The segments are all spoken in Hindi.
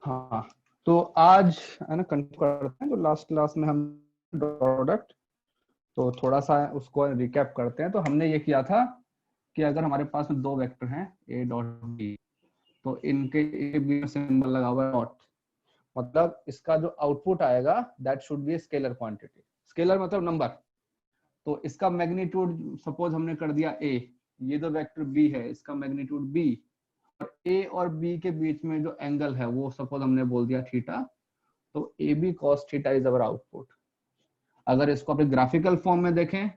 हाँ, तो आज है ना कंटिन्यू करते हैं जो लास्ट क्लास में हम प्रोडक्ट, तो थोड़ा सा उसको रिकैप करते हैं। तो हमने ये किया था कि अगर हमारे पास में दो वेक्टर हैं ए डॉट बी, तो इनके ए बी में सिंबल लगा हुआ है डॉट, मतलब इसका जो आउटपुट आएगा that should be scalar quantity. Scalar मतलब नंबर। तो इसका मैग्नीट्यूड सपोज हमने कर दिया ए, ये जो वेक्टर बी है इसका मैग्नीट्यूड बी, और ए और बी के बीच में जो एंगल है वो सपोज हमने बोल दिया थीटा, तो A B cos theta is our output. अगर इसको अपने ग्राफिकल फॉर्म में देखें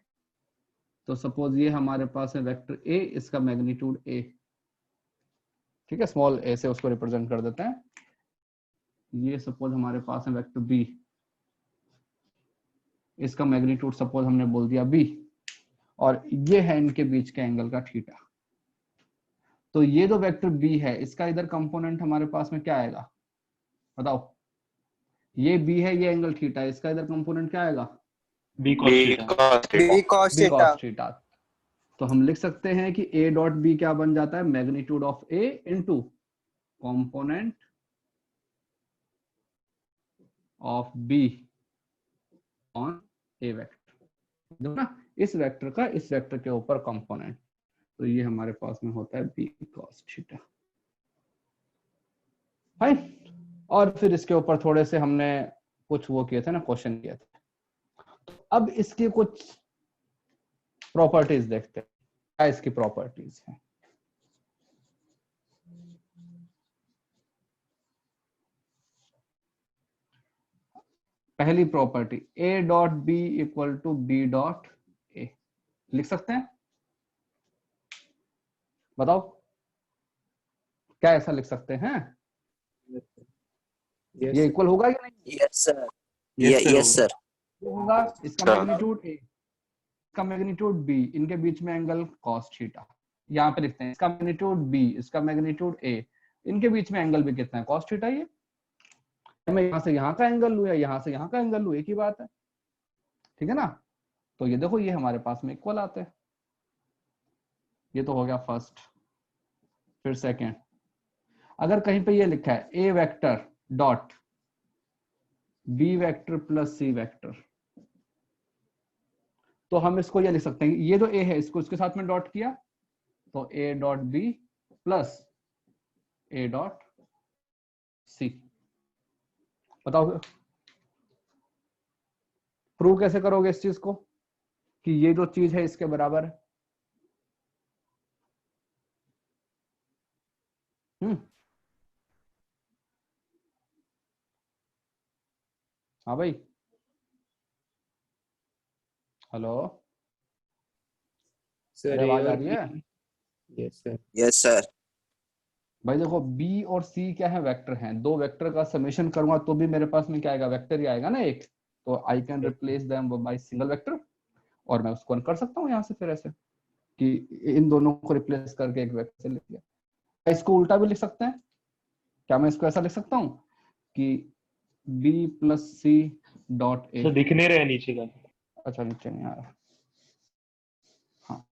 तो सपोज ये हमारे पास है वेक्टर ए, इसका मैग्नीट्यूड ए, ठीक है, स्मॉल ए से उसको रिप्रेजेंट कर देते हैं। ये सपोज हमारे पास है वेक्टर बी, इसका मैग्नीट्यूड सपोज हमने बोल दिया बी, और ये है इनके बीच के एंगल का थीटा। तो ये जो वेक्टर बी है इसका इधर कंपोनेंट हमारे पास में क्या आएगा बताओ? ये बी है, ये एंगल थीटा है, इसका इधर कंपोनेंट क्या आएगा? B cos theta. तो हम लिख सकते हैं कि ए डॉट बी क्या बन जाता है? Magnitude of A into component of be on A vector, ना इस वेक्टर का इस वेक्टर के ऊपर कंपोनेंट। तो ये हमारे पास में होता है बी कॉस थीटा। फाइन। और फिर इसके ऊपर थोड़े से हमने कुछ वो किए थे ना, क्वेश्चन किए थे। तो अब इसकी कुछ प्रॉपर्टीज देखते हैं, क्या इसकी प्रॉपर्टीज है। पहली property A dot B equal to B dot A, लिख सकते हैं? बताओ क्या ऐसा लिख सकते हैं? ये इक्वल होगा या नहीं? यस सर, यस सर होगा। इसका मैग्नीट्यूड ए, इसका मैग्नीट्यूड बी, इनके बीच में एंगल कॉस थीटा। यहाँ पे लिखते हैं इसका मैग्नीट्यूड बी, इसका मैग्नीट्यूड ए, इनके बीच में एंगल भी कितना है? Cos theta. ये मैं यहाँ से यहाँ का एंगल लूँ या यहाँ से यहाँ का एंगल लूँ, एक ही बात है, ठीक है ना। तो ये देखो ये हमारे पास में इक्वल आते हैं। ये तो हो गया फर्स्ट। फिर सेकेंड, अगर कहीं पे ये लिखा है A vector dot B vector plus C vector, तो हम इसको ये लिख सकते हैं, ये जो ए है इसको इसके साथ में डॉट किया, तो A dot B plus A dot C. बताओ प्रूव कैसे करोगे इस चीज को कि ये जो चीज है इसके बराबर है? हाँ भाई, हेलो सर, आवाज आ रही है? Yes sir. Yes sir. भाई देखो बी और सी क्या है? वेक्टर हैं। दो वेक्टर का समेशन करूंगा तो भी मेरे पास में क्या आएगा? वेक्टर ही आएगा ना एक। तो I can replace them by single vector, और मैं उसको कर सकता हूँ यहाँ से फिर ऐसे कि इन दोनों को रिप्लेस करके एक वेक्टर से लिख दिया। इसको उल्टा भी लिख सकते हैं। क्या मैं इसको ऐसा लिख सकता हूँ कि B plus C dot A? तो दिख नहीं रहा है नीचे का। अच्छा नीचे नहीं आ रहा। हाँ,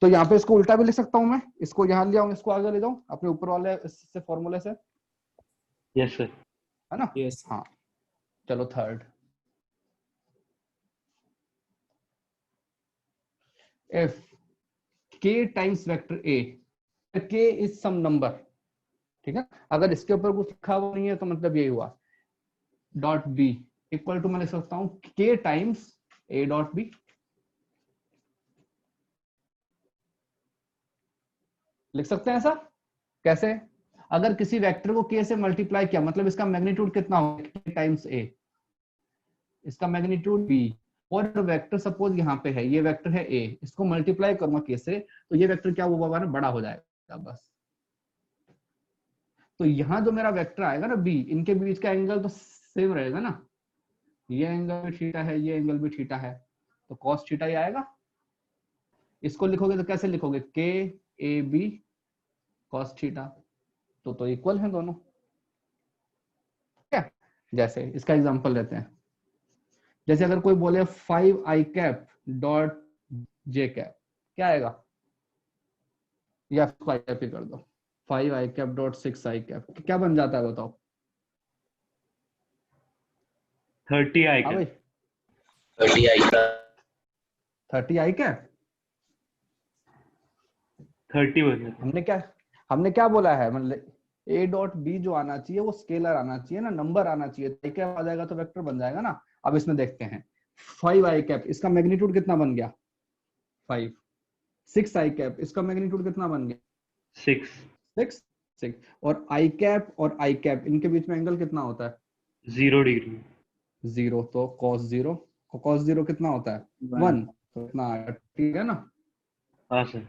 तो यहाँ पे इसको उल्टा भी लिख सकता हूँ मैं। इसको यहाँ ले आऊँ, इसको आगे ले जाऊँ अपने ऊपर वाले इससे फॉर्मूले से, यस सर। है ना? यस। हाँ चलो third, if k times vector a, k is some number, ठीक है। अगर इसके ऊपर कुछ लिखा हुआ नहीं है तो मतलब यही हुआ डॉट b इक्वल टू, मैं लिख सकता हूँ k times a dot b। लिख सकते हैं ऐसा? कैसे? अगर किसी वेक्टर को k से मल्टीप्लाई किया मतलब इसका मैग्नीट्यूड कितना होगा? k टाइम्स a, इसका मैग्नीट्यूड b, और वेक्टर सपोज यहाँ पे है, ये वेक्टर है a, इसको मल्टीप्लाई करूंगा k से, तो ये वेक्टर क्या होगा ना, बड़ा हो जाएगा बस। तो यहाँ जो मेरा वेक्टर आएगा ना b, इनके बीच का एंगल तो सेम रहेगा ना, ये एंगल भी थीटा है, ये एंगल भी थीटा है, तो cos थीटा ही आएगा। इसको लिखोगे तो कैसे लिखोगे? k a b cos theta, तो इक्वल है दोनों, क्या? जैसे इसका एग्जांपल लेते हैं, जैसे अगर कोई बोले 5i cap dot j cap, क्या आएगा? या 5 कैप ही कर दो, 5i cap dot 6i cap, क्या बन जाता है बताओ? 30 आई हाँ क्या? भाई 30 आई का 30 आई क्या? 30 बन हमने क्या बोला है, मतलब a डॉट b जो आना चाहिए वो स्केलर आना चाहिए ना, नंबर आना चाहिए। तो कैप आ जाएगा तो वेक्टर बन जाएगा ना। अब इसमें देखते हैं 5 आई कैप, इसका मैग्नीट्यूड कितना बन गया 5। 6 आई कैप, इसका मैग्नीट्यूड कितना बन गया 6 6 6। और आई कैप इनके बीच में एंगल कितना होता है 0 डिग्री। 0। तो cos 0 कितना होता है 1। तो इतना आएगा, ठीक है ना। हाँ सर।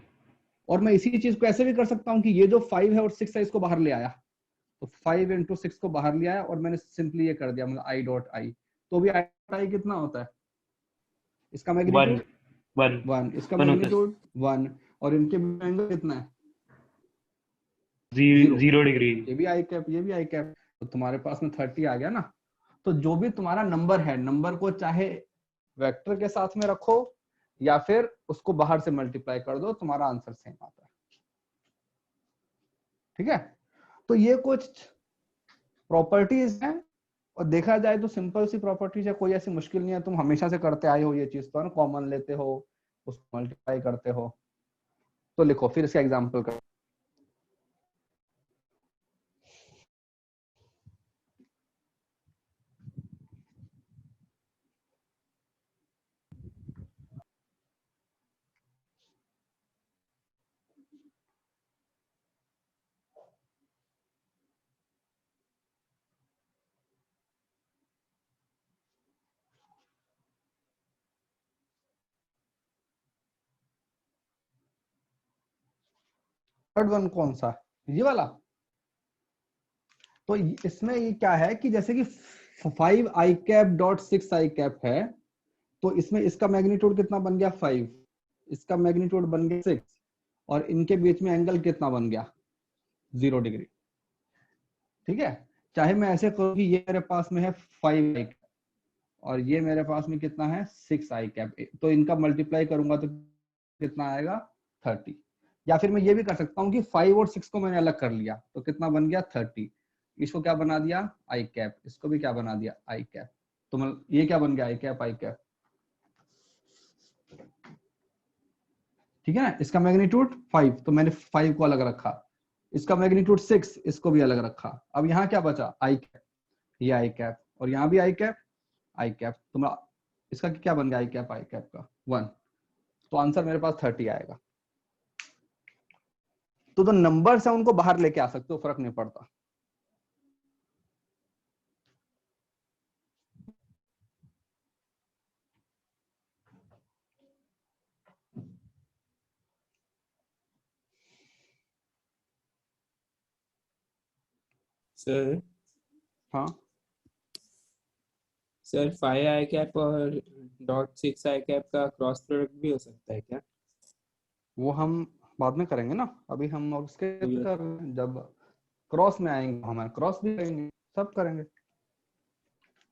और मैं इसी चीज को ऐसे भी कर सकता हूँ कि ये जो 5 है और 6 है इसको बाहर ले आया, तो 5 into 6 को बाहर ले आया और मैंने सिंपली ये कर दिया, मतलब आई डॉट आई। तो भी आई कितना होता है, इसका मैग्नीट्यूड 1, इसका 1 होता है। मैग्नीट्यूड 1, और इनके एंगल कितना है 0। 0 डिग्री। ये भी आई कैप, ये भी आई कैप। तो तुम्हारे पास में 30 आ गया ना। तो जो भी तुम्हारा नंबर है, नंबर को चाहे वेक्टर के साथ में रखो या फिर उसको बाहर से मल्टीप्लाई कर दो, तुम्हारा आंसर सेम आता है। ठीक है, तो ये कुछ प्रॉपर्टीज हैं, और देखा जाए तो सिंपल सी प्रॉपर्टीज है, कोई ऐसी मुश्किल नहीं है। तुम हमेशा से करते आए हो ये चीज, तो है ना, कॉमन लेते हो उसको मल्टीप्लाई करते हो। तो लिखो फिर इसका एग्जांपल करो। थर्ड वन कौन सा, ये वाला। तो इसमें ये क्या है कि जैसे कि 5 आई कैप डॉट 6 आई कैप है, तो इसमें इसका मैग्नीट्यूड कितना बन गया 5, इसका मैग्नीट्यूड बन गया 6, और इनके बीच में एंगल कितना बन गया 0 डिग्री। ठीक है, चाहे मैं ऐसे करूँ कि ये मेरे पास में है 5 आई कैप और ये मेरे पास में कितना है 6 आई कैप, तो इनका मल्टीप्लाई करूंगा तो कितना आएगा 30। या फिर मैं ये भी कर सकता हूँ कि 5 और 6 को मैंने अलग कर लिया, तो कितना बन गया 30। इसको क्या बना दिया आई कैप, इसको भी क्या बना दिया आई कैप। तो ये क्या बन गया आई कैप आई कैप। ठीक है ना, इसका मैग्नीट्यूड 5 तो मैंने 5 को अलग रखा, इसका मैग्नीट्यूड 6 इसको भी अलग रखा। अब यहाँ क्या बचा आई कैप, ये आई कैप, और यहाँ भी आई कैप आई कैप। तो इसका क्या बन गया आई कैप का 1। तो आंसर मेरे पास 30 आएगा। तो जो नंबर्स है उनको बाहर लेके आ सकते हो, फर्क नहीं पड़ता। सर हाँ सर 5 आई कैप और डॉट 6 आई कैप का क्रॉस प्रोडक्ट भी हो सकता है क्या? वो हम बाद में करेंगे ना, अभी हम उसके जब क्रॉस में आएंगे हम क्रॉस भी करेंगे, सब करेंगे।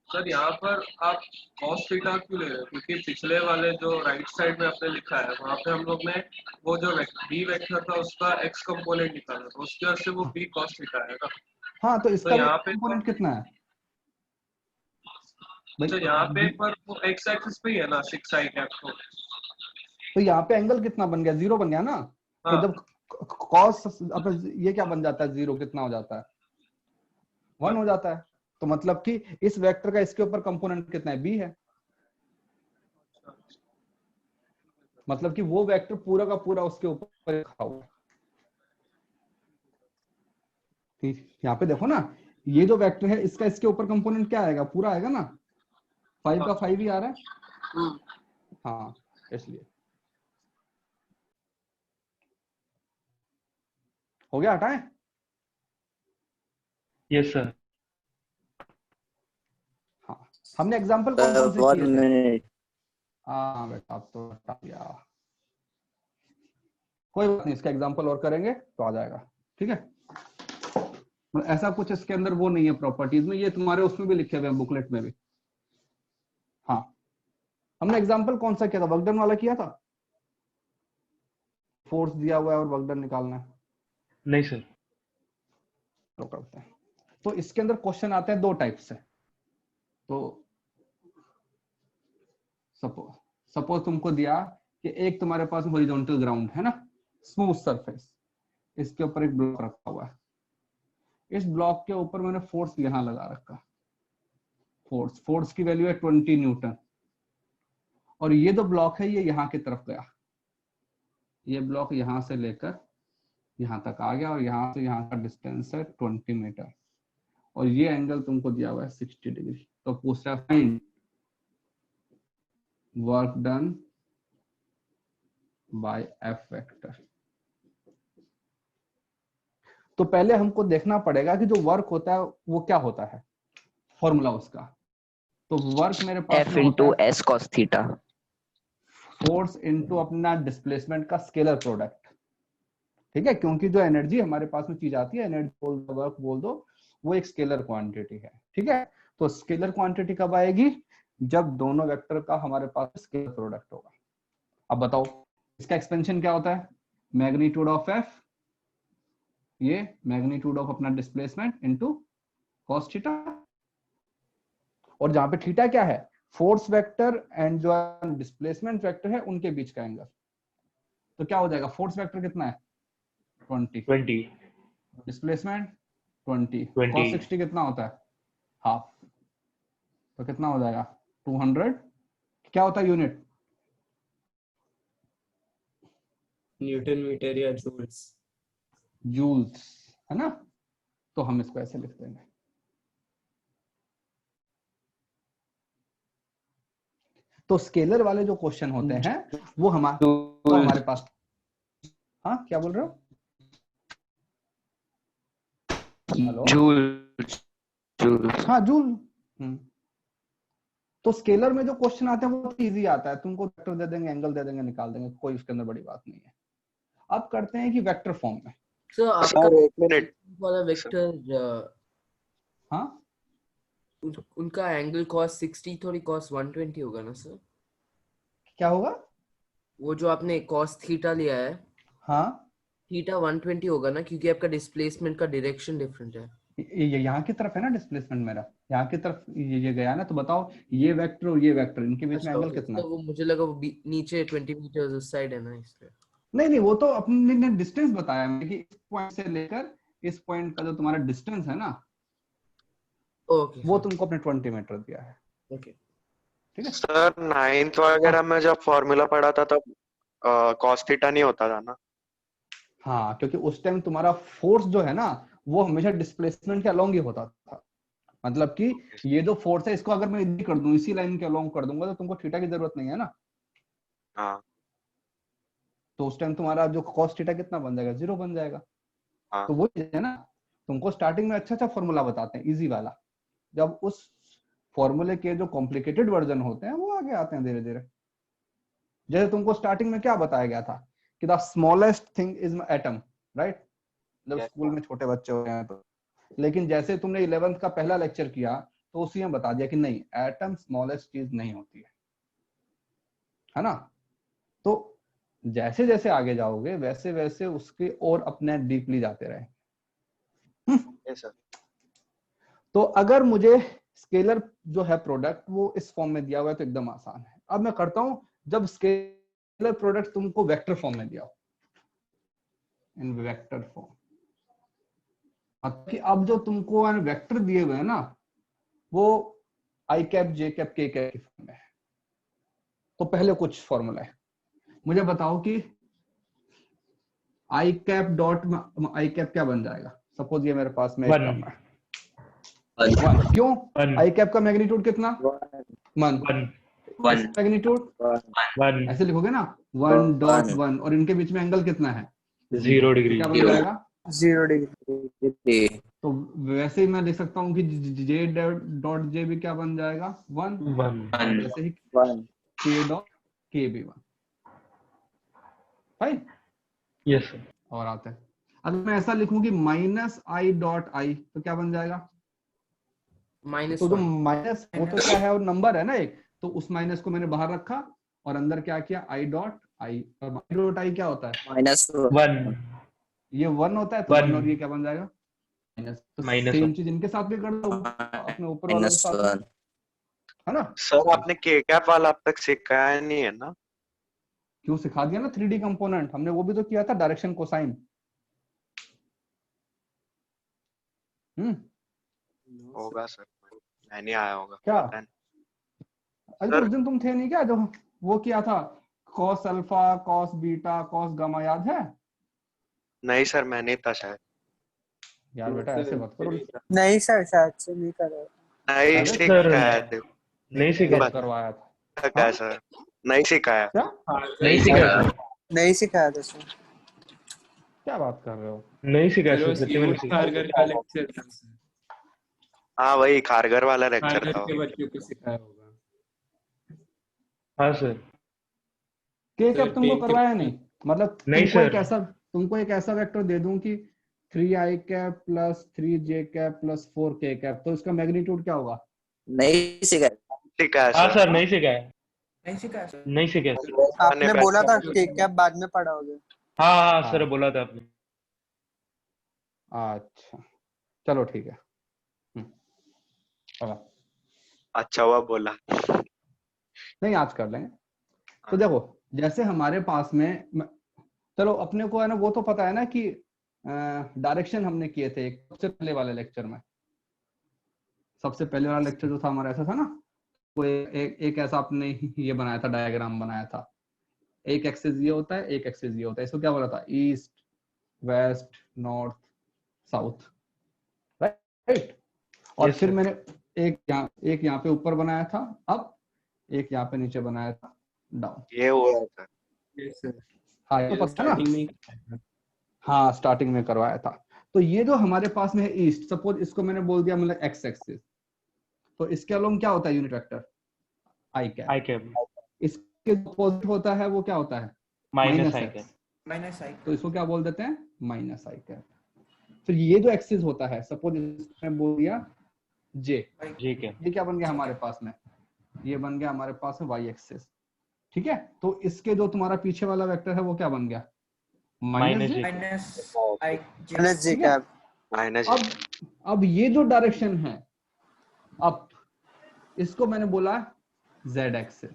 सर यहाँ पर आप cos थीटा क्यों ले रहे हो, क्योंकि पिछले वाले जो राइट साइड में आपने लिखा है वहाँ पे हम लोग ने वो जो बी वेक्टर था उसका x कंपोनेंट निकाला, तो उसकी वजह से वो b cos थीटा है ना। हाँ तो इसका यहाँ पे कंपोनेंट कितना है अच्छा, यहाँ पे पर वो x एक्सिस पे ही है ना 6 आई कैप को। तो यहाँ पे एंगल कितना बन गया 0 बन गया ना। हाँ। तो जब कॉस ये क्या बन जाता है 0 कितना हो जाता है 1 हो जाता है। तो मतलब कि इस वेक्टर का इसके ऊपर कंपोनेंट कितना है b है, मतलब कि वो वेक्टर पूरा का पूरा उसके ऊपर लिखा हुआ है। यहाँ पे देखो ना, ये जो वेक्टर है इसका इसके ऊपर कंपोनेंट क्या आएगा पूरा आएगा ना, 5 का 5 ही आ रहा है। हाँ इसलिए हो गया, हटाएं। Yes sir. हाँ हमने एग्जांपल कौन कौन से किए थे। हाँ बेटा अब तो हटा दिया, कोई बात नहीं, इसका एग्जांपल और करेंगे तो आ जाएगा। ठीक है, ऐसा कुछ इसके अंदर वो नहीं है प्रॉपर्टीज में, ये तुम्हारे उसमें भी लिखे हुए हैं बुकलेट में भी। हाँ हमने एग्जांपल कौन सा किया था, वर्क डन वाला किया था, फोर्स दिया हुआ है और वर्क डन निकालना है। नहीं सर। तो करते हैं, तो इसके अंदर क्वेश्चन आते हैं 2 टाइप से। तो सपोज तुमको दिया कि एक तुम्हारे पास हॉरिजॉन्टल ग्राउंड है ना, स्मूथ सरफेस, इसके ऊपर एक ब्लॉक रखा हुआ है, इस ब्लॉक के ऊपर मैंने फोर्स यहां लगा रखा, फोर्स की वैल्यू है 20 न्यूटन, और ये जो ब्लॉक है ये यहाँ की तरफ गया, ये ब्लॉक यहां से लेकर यहां तक आ गया, और यहां से यहां का डिस्टेंस है 20 मीटर, और ये एंगल तुमको दिया हुआ है 60 डिग्री। तो पूछ रहा है find work done by F vector. तो पहले हमको देखना पड़ेगा कि जो वर्क होता है वो क्या होता है, फॉर्मूला उसका। तो वर्क मेरे पास F into S cos theta। Force into अपना डिस्प्लेसमेंट का स्केलर प्रोडक्ट, ठीक है, क्योंकि जो एनर्जी हमारे पास में चीज आती है, एनर्जी बोल दो, वर्क बोल दो, वो एक स्केलर क्वांटिटी है, ठीक है। तो स्केलर क्वांटिटी कब आएगी, जब दोनों वेक्टर का हमारे पास स्केलर प्रोडक्ट होगा। अब बताओ इसका एक्सपेंशन क्या होता है, मैग्नीट्यूड ऑफ एफ, ये मैग्नीट्यूड ऑफ अपना डिस्प्लेसमेंट इनटू कॉस थीटा, और जहां पे थीटा क्या है, फोर्स वेक्टर एंड जो डिस्प्लेसमेंट वेक्टर है उनके बीच का एंगल। तो क्या हो जाएगा, फोर्स वेक्टर कितना है 20, डिस्प्लेसमेंट 20, cos 60 कितना होता है हाफ, तो कितना हो जाएगा 200, क्या होता है यूनिट, न्यूटन मीटर या जूल्स। जूल्स, है ना। तो हम इसको ऐसे लिख देंगे। तो स्केलर वाले जो क्वेश्चन होते हैं वो हमारे पास, हाँ क्या बोल रहे हो, हेलो, जूल। हाँ जूल। तो स्केलर में जो क्वेश्चन आते हैं वो इजी आता है, तुमको वेक्टर दे देंगे, एंगल दे देंगे, निकाल देंगे, कोई उसके अंदर बड़ी बात नहीं है। अब करते हैं कि वेक्टर फॉर्म में। सर आपका एक मिनट वाला वेक्टर, हाँ उनका एंगल cos 60 थोड़ी cos 120 होगा ना सर? क्या होगा, वो जो आपने cos थीटा लिया है, हाँ थीटा 120 होगा ना, क्योंकि आपका डिस्प्लेसमेंट का डायरेक्शन डिफरेंट है। ये यहाँ की तरफ है ना डिस्प्लेसमेंट, मेरा यहाँ की तरफ ये गया ना। तो बताओ ये वेक्टर और ये वेक्टर, इनके बीच में अच्छा, एंगल okay, कितना है? तो वो मुझे लगा वो नीचे 20 मीटर उस साइड है ना, इसलिए। नहीं वो तो अपने ने डिस्टेंस बताया है कि इस पॉइंट से लेकर इस पॉइंट का जो तुम्हारा डिस्टेंस है ना, ओके वो तुमको अपने 20 मीटर दिया है, ओके। ठीक है। सर 9th वगैरह में जब फॉर्मूला पढ़ा था तब cos थीटा नहीं होता था ना? हाँ क्योंकि उस टाइम तुम्हारा फोर्स जो है ना वो हमेशा डिस्प्लेसमेंट के अलोंग ही होता था। मतलब कि ये जो फोर्स है इसको अगर मैं इधर कर दूं, इसी लाइन के अलोंग कर दूंगा, तो तुमको थीटा की जरूरत नहीं है ना। हाँ तो उस टाइम तुम्हारा जो cos थीटा कितना बन जाएगा, 0 बन जाएगा। हाँ। तो वो है ना, तुमको स्टार्टिंग में अच्छा फॉर्मूला बताते हैं इजी वाला, जब उस फॉर्मूले के जो कॉम्प्लिकेटेड वर्जन होते हैं वो आगे आते हैं धीरे धीरे। जैसे तुमको स्टार्टिंग में क्या बताया गया था कि the smallest thing is atom, right, जब स्कूल में छोटे बच्चे होते हैं तो। लेकिन जैसे तुमने 11th का पहला लेक्चर किया तो उसी में बता दिया कि नहीं, एटम स्मॉलेस्ट चीज नहीं होती है ना। तो जैसे जैसे आगे जाओगे वैसे वैसे उसके और अपने डीपली जाते रहे। yes, sir. तो अगर मुझे स्केलर जो है प्रोडक्ट वो इस फॉर्म में दिया हुआ है तो एकदम आसान है। अब मैं करता हूं, जब स्केलर प्रोडक्ट तुमको वेक्टर फॉर्म में दिया हो, इन वेक्टर फॉर्म, कि अब जो तुमको वेक्टर दिए हुए हैं ना वो आई कैप, जे कैप, के कैप की फॉर्म में है। तो पहले कुछ फॉर्मूला है, मुझे बताओ कि आई कैप डॉट आई कैप क्या बन जाएगा। सपोज ये मेरे पास में One. है, क्यों, One. आई कैप का मैग्नीट्यूड कितना, 1, मैग्नीट्यूड One. ऐसे लिखोगे ना 1.1, और इनके बीच में एंगल कितना है, 0 डिग्री। क्या बन जाएगा 0 डिग्री। तो वैसे ही मैं लिख सकता हूँ कि जे डॉट जे भी क्या बन जाएगा 1, वैसे ही के डॉट के भी 1। Fine, yes sir. और आता है अगर मैं ऐसा लिखूं कि माइनस आई डॉट आई तो क्या बन जाएगा, माइनस तो जो माइनस वो तो क्या है, और नंबर है ना एक, तो उस माइनस को मैंने बाहर रखा और अंदर क्या किया आई डॉट आई, और आई डॉट आई क्या होता है वन। ये 1 होता है, तो 1 और ये क्या बन जाएगा माइनस। तो Minus सेम one. चीज इनके साथ भी कर दो, अपने ऊपर वालों के साथ। है ना? सर आपने के कैप वाला अब तक सिखाया नहीं है ना? क्यों सिखा दिया ना 3D कंपोनेंट, हमने वो भी तो किया था, डायरेक्शन कोसाइन। होगा सर, मैं नहीं आया होगा, क्या? पता नहीं। अरे तो सर उस दिन तुम थे नहीं क्या, जो वो किया था, cos alpha, cos beta, cos gamma, याद है? नहीं सर, मैं नहीं था शायद। यार बेटा ऐसे मत करो। नहीं सर, शायद से नहीं कर रहा। नहीं अरे सिखाया थे, नहीं सिखाया कब करवाया था? सिखाया हाँ? सर, नहीं सिखाया। क्या नहीं सिखाया सर, नहीं सिखाया था सर। क्या बात कर रहे हो? नहीं सिखाया सर, फिरोज सच्ची में नहीं सिखाया। खारगर का लेक्चर था सर। हाँ वही खारगर वाला लेक्चर खारगर था। के बच्चों को सिखाया होगा। हाँ सर। के सर, कब तुमको 10 के करवाया नहीं? मतलब नहीं तुमको एक ऐसा वेक्टर दे दूं कि 3i cap plus 3j cap plus 4k cap, तो इसका मैग्नीट्यूड क्या होगा? नहीं सिखाया। सिखाया हाँ सर। सर, नहीं सिखाया, नहीं सिखाया सर। नहीं सिखाया सर। आपने बोला था कि क्या बाद में पढ़ाओगे। हाँ हाँ हाँ। सर, बोला था आपने। अच्छा चलो ठीक है। अब अच्छा हुआ बोला। नहीं, आज कर लेंगे। तो देखो, जैसे हमारे पास में चलो अपने को है ना वो तो पता है ना कि डायरेक्शन हमने किए थे एक सबसे पहले वाले लेक्चर में। सबसे पहले वाला लेक्चर जो था हमारा ऐसा था ना, वो एक ऐसा आपने ये बनाया था, डायग्राम बनाया था। एक एक्सिस ये होता है, एक एक्सिस ये होता है। इसको क्या बोला था? East, west, north, south, right. और Yes, फिर sir. मैंने एक यहाँ पे ऊपर बनाया था अप, एक यहाँ पे नीचे बनाया था डाउन। ये हुआ था। Yes, sir. हाँ ये तो पता है स्टार्टिंग ना? में हाँ स्टार्टिंग में करवाया था। तो ये जो हमारे पास में है ईस्ट, सपोज इसको मैंने बोल दिया मतलब एक्स एक्सिस, तो इसके अलोंग क्या होता है यूनिट वेक्टर? आई कैप। आई कैप इसके अपोजिट होता है वो क्या होता है? माइनस आई कैप। माइनस आई। तो इसको क्या बोल देते हैं? माइनस आई कैप। फिर ये जो एक्सिस होता है, सपोज इसमें बोल दिया जे, जी कैप। ये क्या बन गया हमारे पास में? ये बन गया हमारे पास में वाई एक्सिस। ठीक है, तो इसके जो तुम्हारा पीछे वाला वेक्टर है वो क्या बन गया? माइनस जे। माइनस आई माइनस जी ठीक है? कैप। माइनस अब ये जो डायरेक्शन है अप, इसको मैंने बोला जेड एक्सिस।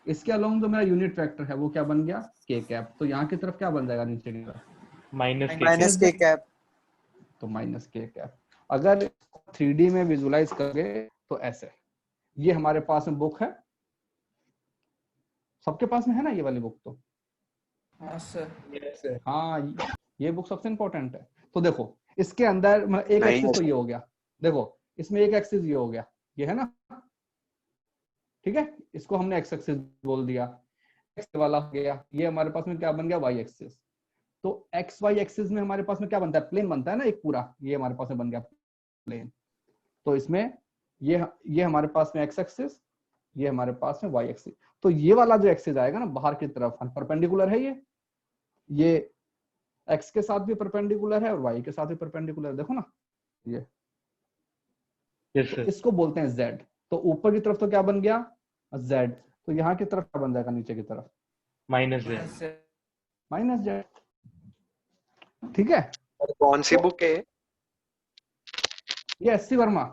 इसके अलोंग जो मेरा यूनिट वेक्टर है वो क्या बन गया? के कैप। तो यहाँ की तरफ क्या बन जाएगा नीचे की तरफ? माइनस के माइनस के कैप। तो माइनस के कैप। अगर 3D में विजुलाइज करें तो ऐसे, ये हमारे पास में बुक है, सबके पास में है ना ये वाली बुक? तो हाँ सर। Yes, sir. हाँ ये बुक सबसे इंपॉर्टेंट है। तो देखो इसके अंदर मतलब एक नहीं, एक्सिस तो ये हो गया, देखो इसमें एक एक्सिस ये हो गया, ये है ना, ठीक है, इसको हमने एक्स एक्सिस बोल दिया। एक्स वाला हो गया, ये हमारे पास में क्या बन गया? Y axis. तो एक्स वाई एक्सिस में हमारे पास में क्या बनता है? प्लेन बनता है ना एक पूरा, ये हमारे पास में बन गया प्लेन। तो इसमें ये हमारे पास में एक्स एक्सिस, ये हमारे पास में वाई एक्सिस। तो ये वाला जो एक्सिस आएगा ना बाहर की तरफ, परपेंडिकुलर है ये एक्स के साथ भी परपेंडिकुलर है और वाई के साथ भी परपेंडिकुलर है। देखो ना ये, यस तो सर। इसको बोलते हैं जेड। तो ऊपर की तरफ तो क्या बन गया? जेड। तो यहाँ की तरफ क्या बन जाएगा? नीचे की तरफ माइनस जेड। Minus Z. ठीक है, और कौन सी बुक है? ये एससी वर्मा,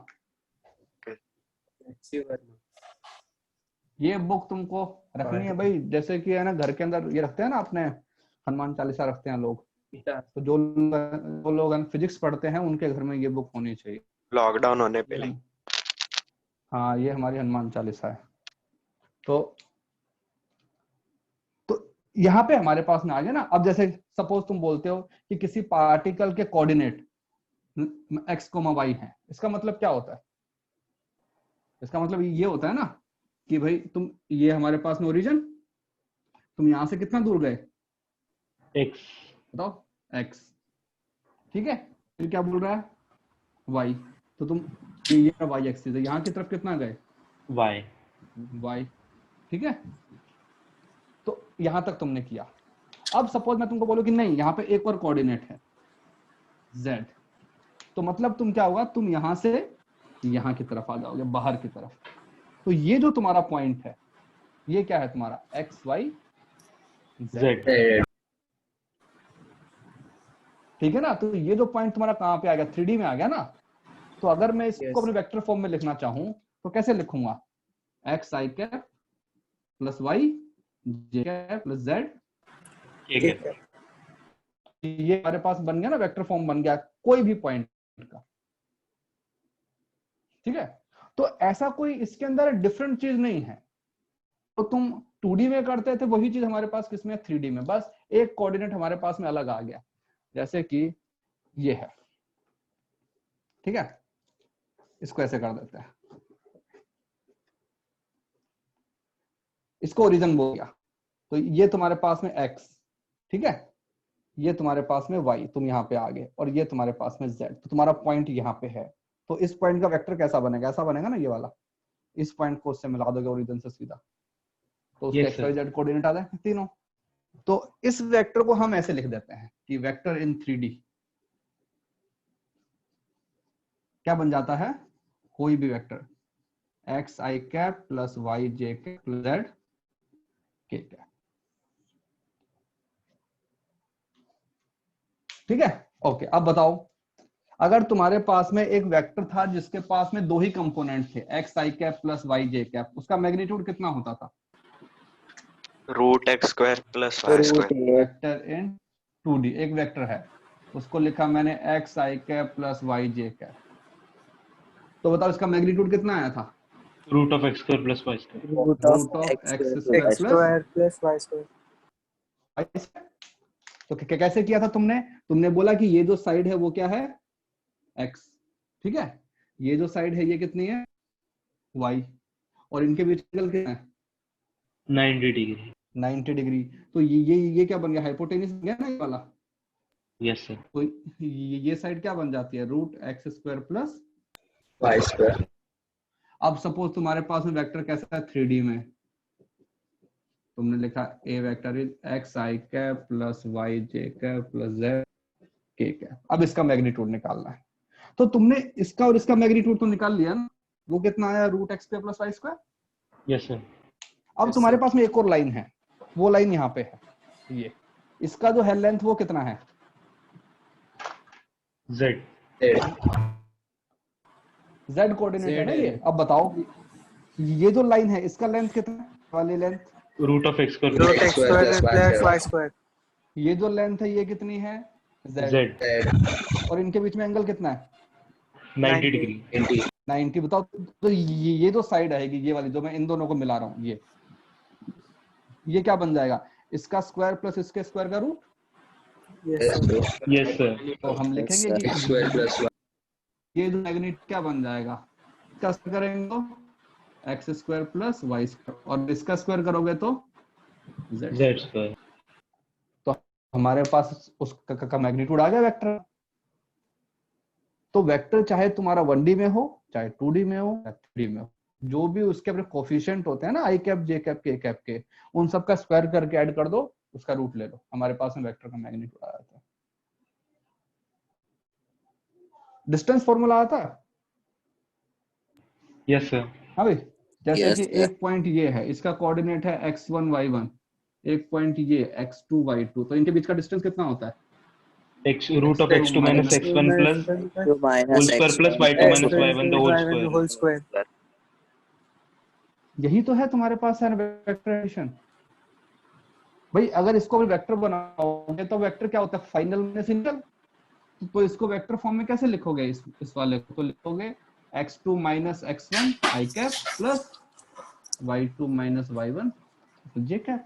ये बुक तुमको रखनी है भाई। जैसे कि है ना घर के अंदर ये रखते हैं ना अपने, हनुमान चालीसा रखते हैं लोग, तो जो लोग फिजिक्स पढ़ते हैं उनके घर में ये बुक होनी चाहिए। लॉकडाउन होने पे। हाँ ये हमारी हनुमान चालीसा है। तो यहाँ पे हमारे पास में आ गया ना। अब जैसे सपोज तुम बोलते हो कि किसी पार्टिकल के कोऑर्डिनेट एक्स कोमा वाई है, इसका मतलब क्या होता है? इसका मतलब ये होता है ना कि भाई तुम, ये हमारे पास में ओरिजिन, तुम यहां से कितना दूर गए? एक्स। बताओ, एक्स। ठीक है, फिर क्या बोल रहा है? वाई। तो तुम ये वाई एक्सिस है, यहाँ की तरफ कितना गए? वाई। वाई। ठीक है, तो यहां तक तुमने किया। अब सपोज मैं तुमको बोलूं कि नहीं, यहाँ पे एक और कोऑर्डिनेट है z, तो मतलब तुम क्या होगा? तुम यहां से यहां की तरफ आ जाओगे, बाहर की तरफ। तो ये जो तुम्हारा पॉइंट है ये क्या है तुम्हारा? X Y Z. ठीक है ना। तो ये जो पॉइंट तुम्हारा कहाँ पे आ गया? 3D में आ गया ना। तो अगर मैं इसको अपने वेक्टर फॉर्म में लिखना चाहूं तो कैसे लिखूंगा? एक्स आई कैप प्लस वाई जे कैप प्लस जेड। ठीक ठीक है। है। ये हमारे पास बन गया ना, वेक्टर फॉर्म बन गया कोई भी पॉइंट का। ठीक है, तो ऐसा कोई इसके अंदर डिफरेंट चीज नहीं है। तो तुम 2D में करते थे वही चीज हमारे पास किसमें 3D में, बस एक कोऑर्डिनेट हमारे पास में अलग आ गया, जैसे कि ये है। ठीक है, इसको ऐसे कर देते हैं, इसको ओरिजिन बोल गया। तो ये तुम्हारे पास में x, ठीक है, ये तुम्हारे पास में y, तुम यहाँ पे आ गए, और ये तुम्हारे पास में z, तो तुम्हारा पॉइंट यहाँ पे है। तो इस पॉइंट का वेक्टर कैसा बनेगा, ऐसा बनेगा ना, ये वाला। इस पॉइंट को उससे मिला दोगे ओरिजिन से सीधा, तो उसके Yes, X Y Z coordinate आ जाए तीनों। तो इस वेक्टर को हम ऐसे लिख देते हैं कि वेक्टर इन 3D क्या बन जाता है, कोई भी वेक्टर एक्स आई कैप प्लस वाई जे कैप प्लस जेड के कैप। ठीक है, ओके। अब बताओ, अगर तुम्हारे पास में एक वेक्टर था जिसके पास में दो ही कंपोनेंट थे, एक्स आई कैप प्लस वाई जे कैप, उसका मैग्नीट्यूड कितना होता था? Root x square plus Y square. Vector in 2D एक वेक्टर है, उसको लिखा मैंने एक्स आई कैप प्लस वाई जे कैप। तो बताओ इसका मैग्नीट्यूड कितना आया था? Root of X square plus Y square. Root root of of X X square square X plus square plus Y square. तो कैसे किया था तुमने? तुमने बोला कि ये जो साइड है वो क्या है, x, ठीक है, ये जो साइड है ये कितनी है, y, और इनके बीच एंगल कितना है, 90 डिग्री। 90 डिग्री। तो ये क्या बन गया, हाइपोटेन्यूस बन गया ना ये वाला। Yes sir. तो ये साइड क्या बन जाती है, root x square plus. Y square. अब सपोज तुम्हारे पास में वेक्टर कैसा है 3D में, तुमने लिखा A vector is X I cap plus Y J cap plus Z के कैप। अब इसका मैग्नीट्यूड निकालना है, तो तुमने इसका और इसका मैग्नीट्यूड तो निकाल लिया ना, वो कितना आया, root x square plus Y square. Yes sir. अब तुम्हारे पास में एक और लाइन है, वो लाइन यहाँ पे है, ये इसका जो है लेंथ वो कितना है, जेड। जेड कोऑर्डिनेट है ना ये। अब बताओ ये जो लाइन है इसका लेंथ कितना है, वाली length root of X square root x square plus Y square. ये जो लेंथ है ये कितनी है, जेड। और इनके बीच में एंगल कितना है, 90 डिग्री। 90। बताओ, तो ये जो साइड आएगी ये वाली जो मैं इन दोनों को मिला रहा हूँ, ये क्या बन जाएगा, इसका स्क्वायर प्लस इसके स्क्वायर का रूट। Yes sir. तो हम लिखेंगे कि एक्स स्क्वायर प्लस ये जो मैग्नीट्यूड क्या बन जाएगा, इसका स्क्वायर करेंगे तो X square plus Y square, और इसका स्क्वायर करोगे तो जेड स्क्वायर। तो हमारे पास उसका मैग्नीट्यूड आ गया वेक्टर। तो वेक्टर चाहे तुम्हारा 1D में हो, चाहे 2D में हो, या 3D में हो, जो भी उसके अपने कोफिशिएंट होते हैं ना, आई कैप जे कैप के कैप के, उन सब का स्क्वायर करके ऐड कर दो, उसका रूट ले लो, हमारे पास में वेक्टर का मैग्नीट्यूड आ जाता है। डिस्टेंस फॉर्मूला आता है। Yes sir. हाँ भाई, जैसे Yes, कि sir. एक पॉइंट ये है, इसका कोऑर्डिनेट है x1 y1, एक पॉइंट ये x2 y2, तो इनके बीच का डिस्टेंस कितना होता है, x root of x2 minus x1 plus two whole minus square plus y2 minus y1 the whole whole square. Square. यही तो है तुम्हारे पास है वेक्टर एडिशन। भाई अगर इसको भी वेक्टर बनाओगे तो वेक्टर क्या होता है, फाइनल माइनस इनिशियल। तो इसको वेक्टर फॉर्म में कैसे लिखोगे, इस वाले को तो लिखोगे x2 minus x1 i cap plus y2 minus y1 j cap.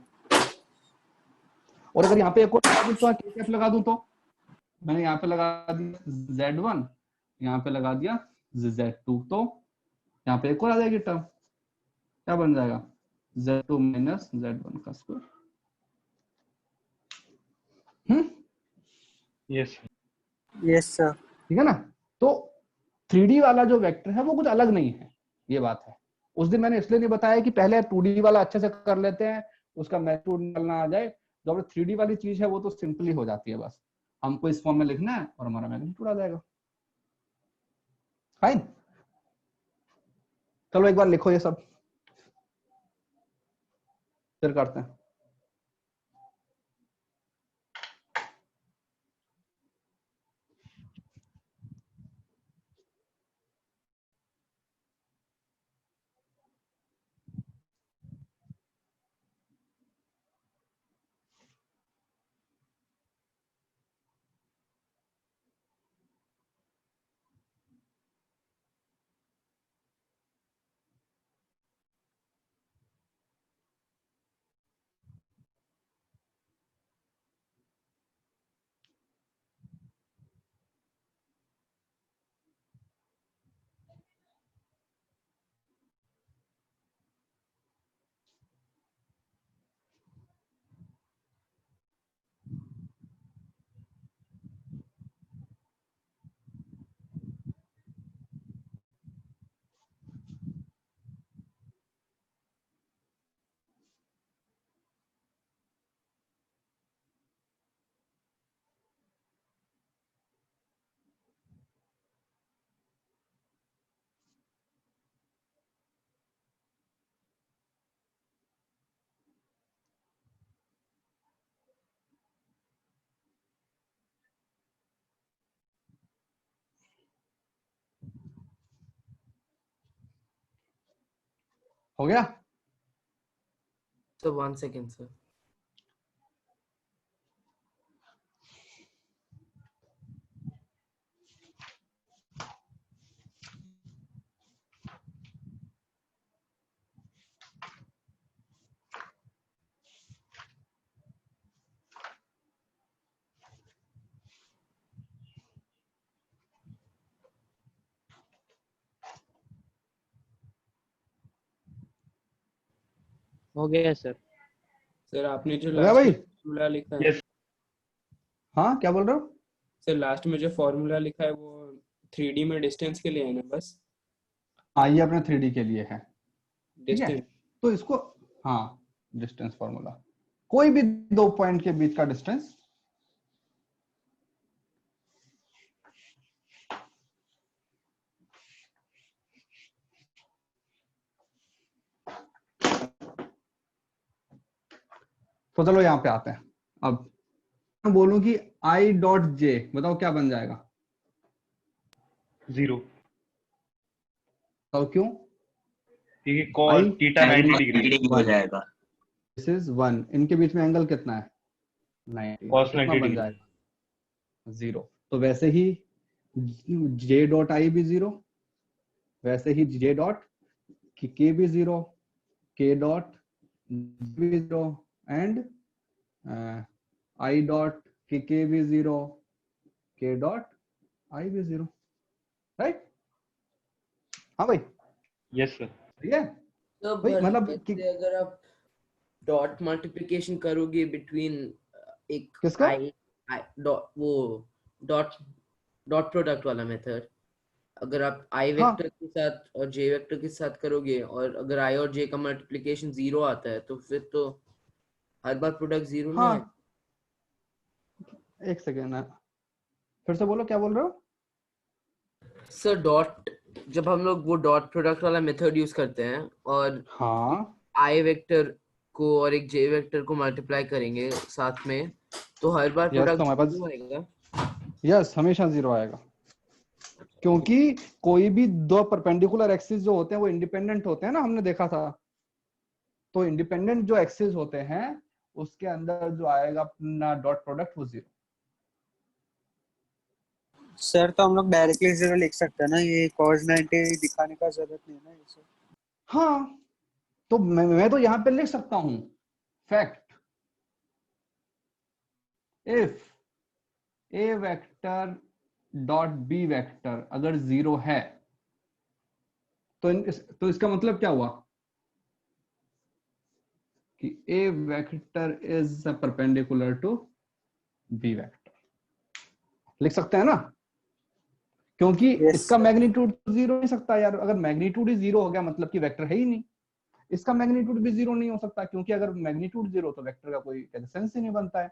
और अगर यहाँ पे एक और k कैप लगा दूं, तो मैंने यहाँ पे लगा दिया z1, यहाँ पे लगा दिया z2, तो यहाँ पे एक और आ जाएगी टर्म, क्या बन जाएगा, z2 माइनस z1 का स्क्वायर। Yes yes sir. ठीक है ना। तो 3D वाला जो वेक्टर है वो कुछ अलग नहीं है, ये बात है। उस दिन मैंने इसलिए नहीं बताया कि पहले 2D वाला अच्छे से कर लेते हैं, उसका मैग्नीट्यूड निकलना आ जाए। जो अपने 3D वाली चीज है वो तो सिंपली हो जाती है, बस हमको इस फॉर्म में लिखना है और हमारा मैग्नीट्यूड आ जाएगा। फाइन, चलो एक बार लिखो ये सब, फिर करते हैं। हो गया? So 1 second, sir. हो गया सर। सर आपने जो हो गया लास्ट भाई? में फॉर्मूला लिखा है, Yes. हाँ, क्या बोल रहे हो? सर लास्ट में जो फॉर्मूला लिखा है वो 3D में डिस्टेंस के लिए है ना बस? हाँ, ये अपने 3D के लिए है, ठीक है? डिस्टेंस। तो इसको, हाँ, डिस्टेंस फॉर्मूला, कोई भी दो पॉइंट के बीच का डिस्टेंस तो चलो यहाँ पे आते हैं। अब मैं बोलूं कि I डॉट जे, बताओ क्या बन जाएगा? 0, बताओ क्यों? क्योंकि cos थीटा 90 डिग्री, हो जाएगा। दिस इज 1, इनके बीच में एंगल कितना है? 90। cos कितना 90 बन डिग्री। जाएगा? 0। तो वैसे ही जे डॉट आई भी 0, वैसे ही जे डॉट के भी 0, के डॉट भी 0, एंड आई डॉट के भी 0, के डॉट आई भी 0, राइट? हाँ भाई, Yes sir. ठीक है तो भाई, मतलब जैसे अगर आप डॉट मल्टीप्लिकेशन करोगे बिटवीन एक किसका? डॉट वो डॉट प्रोडक्ट वाला मेथड, अगर आप आई हाँ, वेक्टर के साथ और जे वेक्टर के साथ करोगे और अगर आई और जे का मल्टीप्लिकेशन 0 आता है तो फिर तो हर बार प्रोडक्ट 0 नहीं है। हाँ, एक सेकेंड, फिर से बोलो, क्या बोल रहे हो? सर डॉट, जब हम लोग वो डॉट प्रोडक्ट वाला मेथड यूज करते हैं और हाँ, आई वेक्टर को और एक जे वेक्टर को मल्टीप्लाई करेंगे साथ में, तो हर बार यस, प्रोडक्ट तो हमारे 0 पास आएगा। यस हमेशा 0 आएगा, क्योंकि कोई भी दो परपेंडिकुलर एक्सिस जो होते हैं वो इंडिपेंडेंट होते हैं ना, हमने देखा था। तो इंडिपेंडेंट जो एक्सिस होते हैं उसके अंदर जो आएगा अपना डॉट प्रोडक्ट वो 0। सर तो हम लोग डायरेक्टली 0 लिख सकते हैं ना, ये cos 90 दिखाने का जरूरत नहीं है ना इसे। हाँ, तो मैं तो यहाँ पे लिख सकता हूँ, fact if A vector dot B vector अगर 0 है तो इसका मतलब क्या हुआ कि A vector is perpendicular to B vector. लिख सकते हैं ना, क्योंकि Yes, इसका sir. मैग्नीट्यूड 0 नहीं सकता यार। अगर मैग्नीट्यूड ही 0 हो गया मतलब कि वेक्टर है ही नहीं। इसका मैग्नीट्यूड भी 0 नहीं हो सकता, क्योंकि अगर मैग्नीट्यूड 0 तो वेक्टर का कोई सेंस ही नहीं बनता है।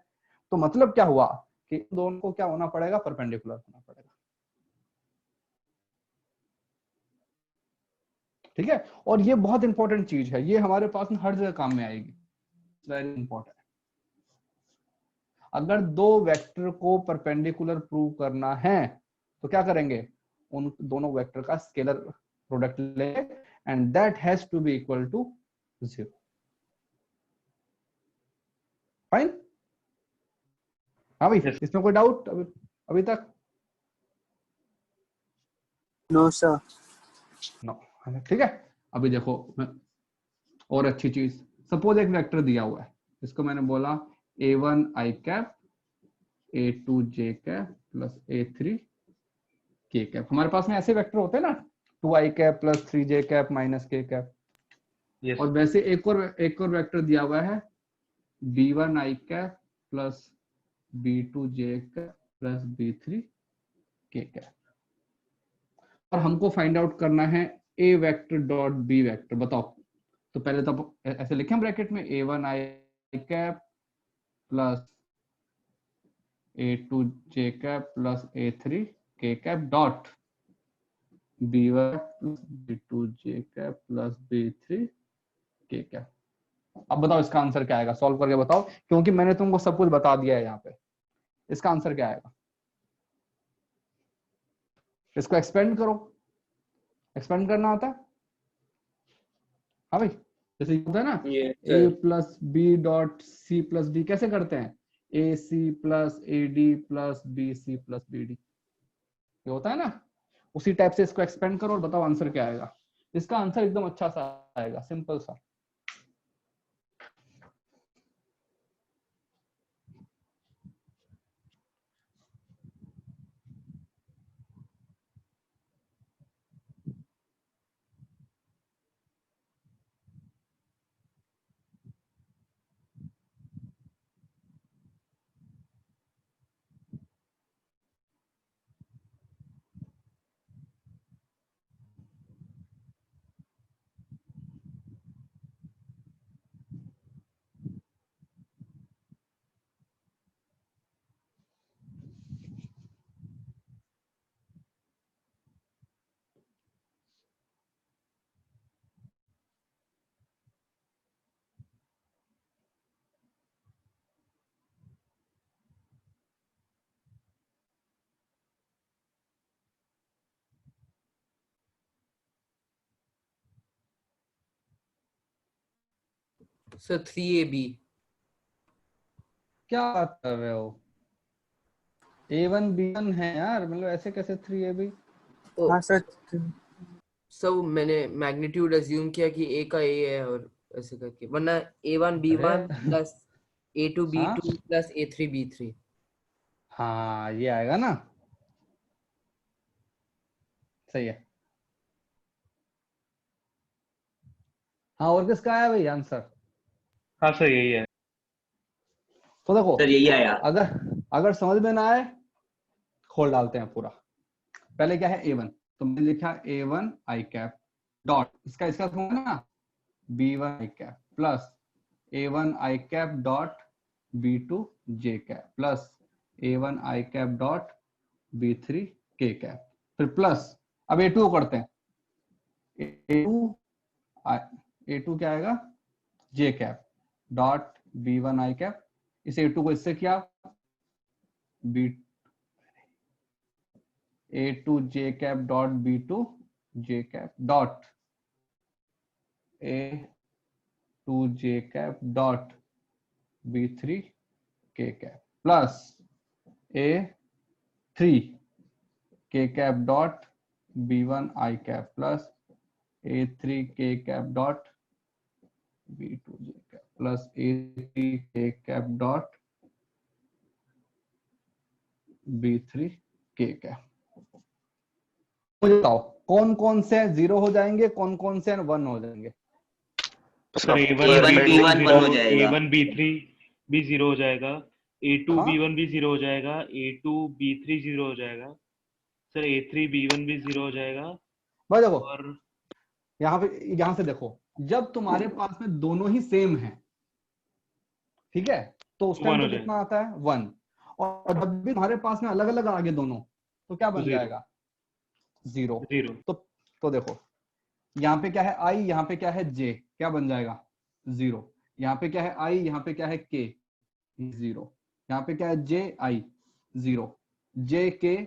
तो मतलब क्या हुआ कि दोनों को क्या होना पड़ेगा, परपेंडिकुलर होना पड़ेगा, ठीक है। और ये बहुत इंपॉर्टेंट चीज है, ये हमारे पास में हर जगह काम में आएगी, वेरी इंपॉर्टेंट। अगर दो वेक्टर को परपेंडिकुलर प्रूव करना है तो क्या करेंगे, उन दोनों वेक्टर का स्केलर प्रोडक्ट ले and that has to be equal to 0। Fine? हाँ भाई, Yes. इसमें कोई डाउट अभी तक? No, sir. नो, ठीक है। अभी देखो और अच्छी चीज, सपोज एक वेक्टर दिया हुआ है, इसको मैंने बोला a1 i cap a2 j cap plus a3 k cap. हमारे पास में ऐसे वेक्टर होते हैं ना, 2i cap plus 3j cap minus k cap. Yes. और वैसे एक और वेक्टर दिया हुआ है b1 i cap plus b2 j cap plus b3 k cap. और हमको फाइंड आउट करना है a vector dot b vector. बताओ, तो पहले तो ऐसे लिखें ब्रैकेट में a1 i cap plus a2 j cap plus a3 k cap dot b1 plus b2 j cap plus b3 k cap. अब बताओ इसका आंसर क्या आएगा, सॉल्व करके बताओ, क्योंकि मैंने तुमको सब कुछ बता दिया है यहाँ पे। इसका आंसर क्या आएगा, इसको एक्सपेंड करो, एक्सपेंड करना आता है? हाँ भाई, जैसे होता है ना ये a plus B dot C plus D, कैसे करते हैं? A C plus A D plus B C plus B D, ये होता है ना। उसी टाइप से इसको एक्सपेंड करो और बताओ आंसर क्या आएगा। इसका आंसर एकदम अच्छा सा आएगा, सिंपल सा। Sir 3AB। क्या बात कर रहे हो? A1 B1 है यार, मतलब ऐसे कैसे 3AB? हाँ सर, सब मैंने मैग्नीट्यूड अज्यूम किया कि A का A है और ऐसे करके, वरना A1 B1 plus A2 B2 plus A3 B3। हाँ ये आएगा ना, सही है। हाँ, और किसका आया भाई आंसर? हाँ सर यही है। तो देखो सर यही आया। अगर अगर समझ में ना आए, खोल डालते हैं पूरा। पहले क्या है A1, तो मैंने लिखा A1 I कैप डॉट, इसका इसका होगा ना B1 I cap plus A1 I cap dot B2 J cap plus A1 I cap dot B3 K cap, फिर प्लस अब A2 करते हैं। A2 क्या आएगा? J cap dot B1 I cap, इस A2 को इससे किया B A2 J cap dot B2 J cap dot A2 J cap dot B3 K cap plus A3 K cap dot B1 I cap plus A3 K cap dot B2 J cap plus A3 K cap dot B3 K cap. मुझे बताओ कौन कौन से 0 हो जाएंगे, कौन कौन से 1 हो जाएंगे? सर A1 B1 1 हो जाएगा। A1 B3 भी 0 हो जाएगा, A2 हाँ? B1 भी 0 हो जाएगा, A2 B3 0 हो जाएगा, सर A3 B1 भी 0 हो जाएगा। भाई देखो और यहाँ से देखो, जब तुम्हारे पास में दोनों ही सेम है, ठीक है, तो उस टाइम 1 पे हो कितना जाएगा, आता है? 1। और जब भी तुम्हारे पास में अलग अलग आ गए दोनों, तो क्या बन 0 जाएगा? 0। 0। तो देखो यहाँ पे क्या है I, यहाँ पे क्या है J, क्या बन जाएगा? 0। यहाँ पे क्या है I, यहाँ पे क्या है K, 0। यहाँ पे क्या है J I, 0, J K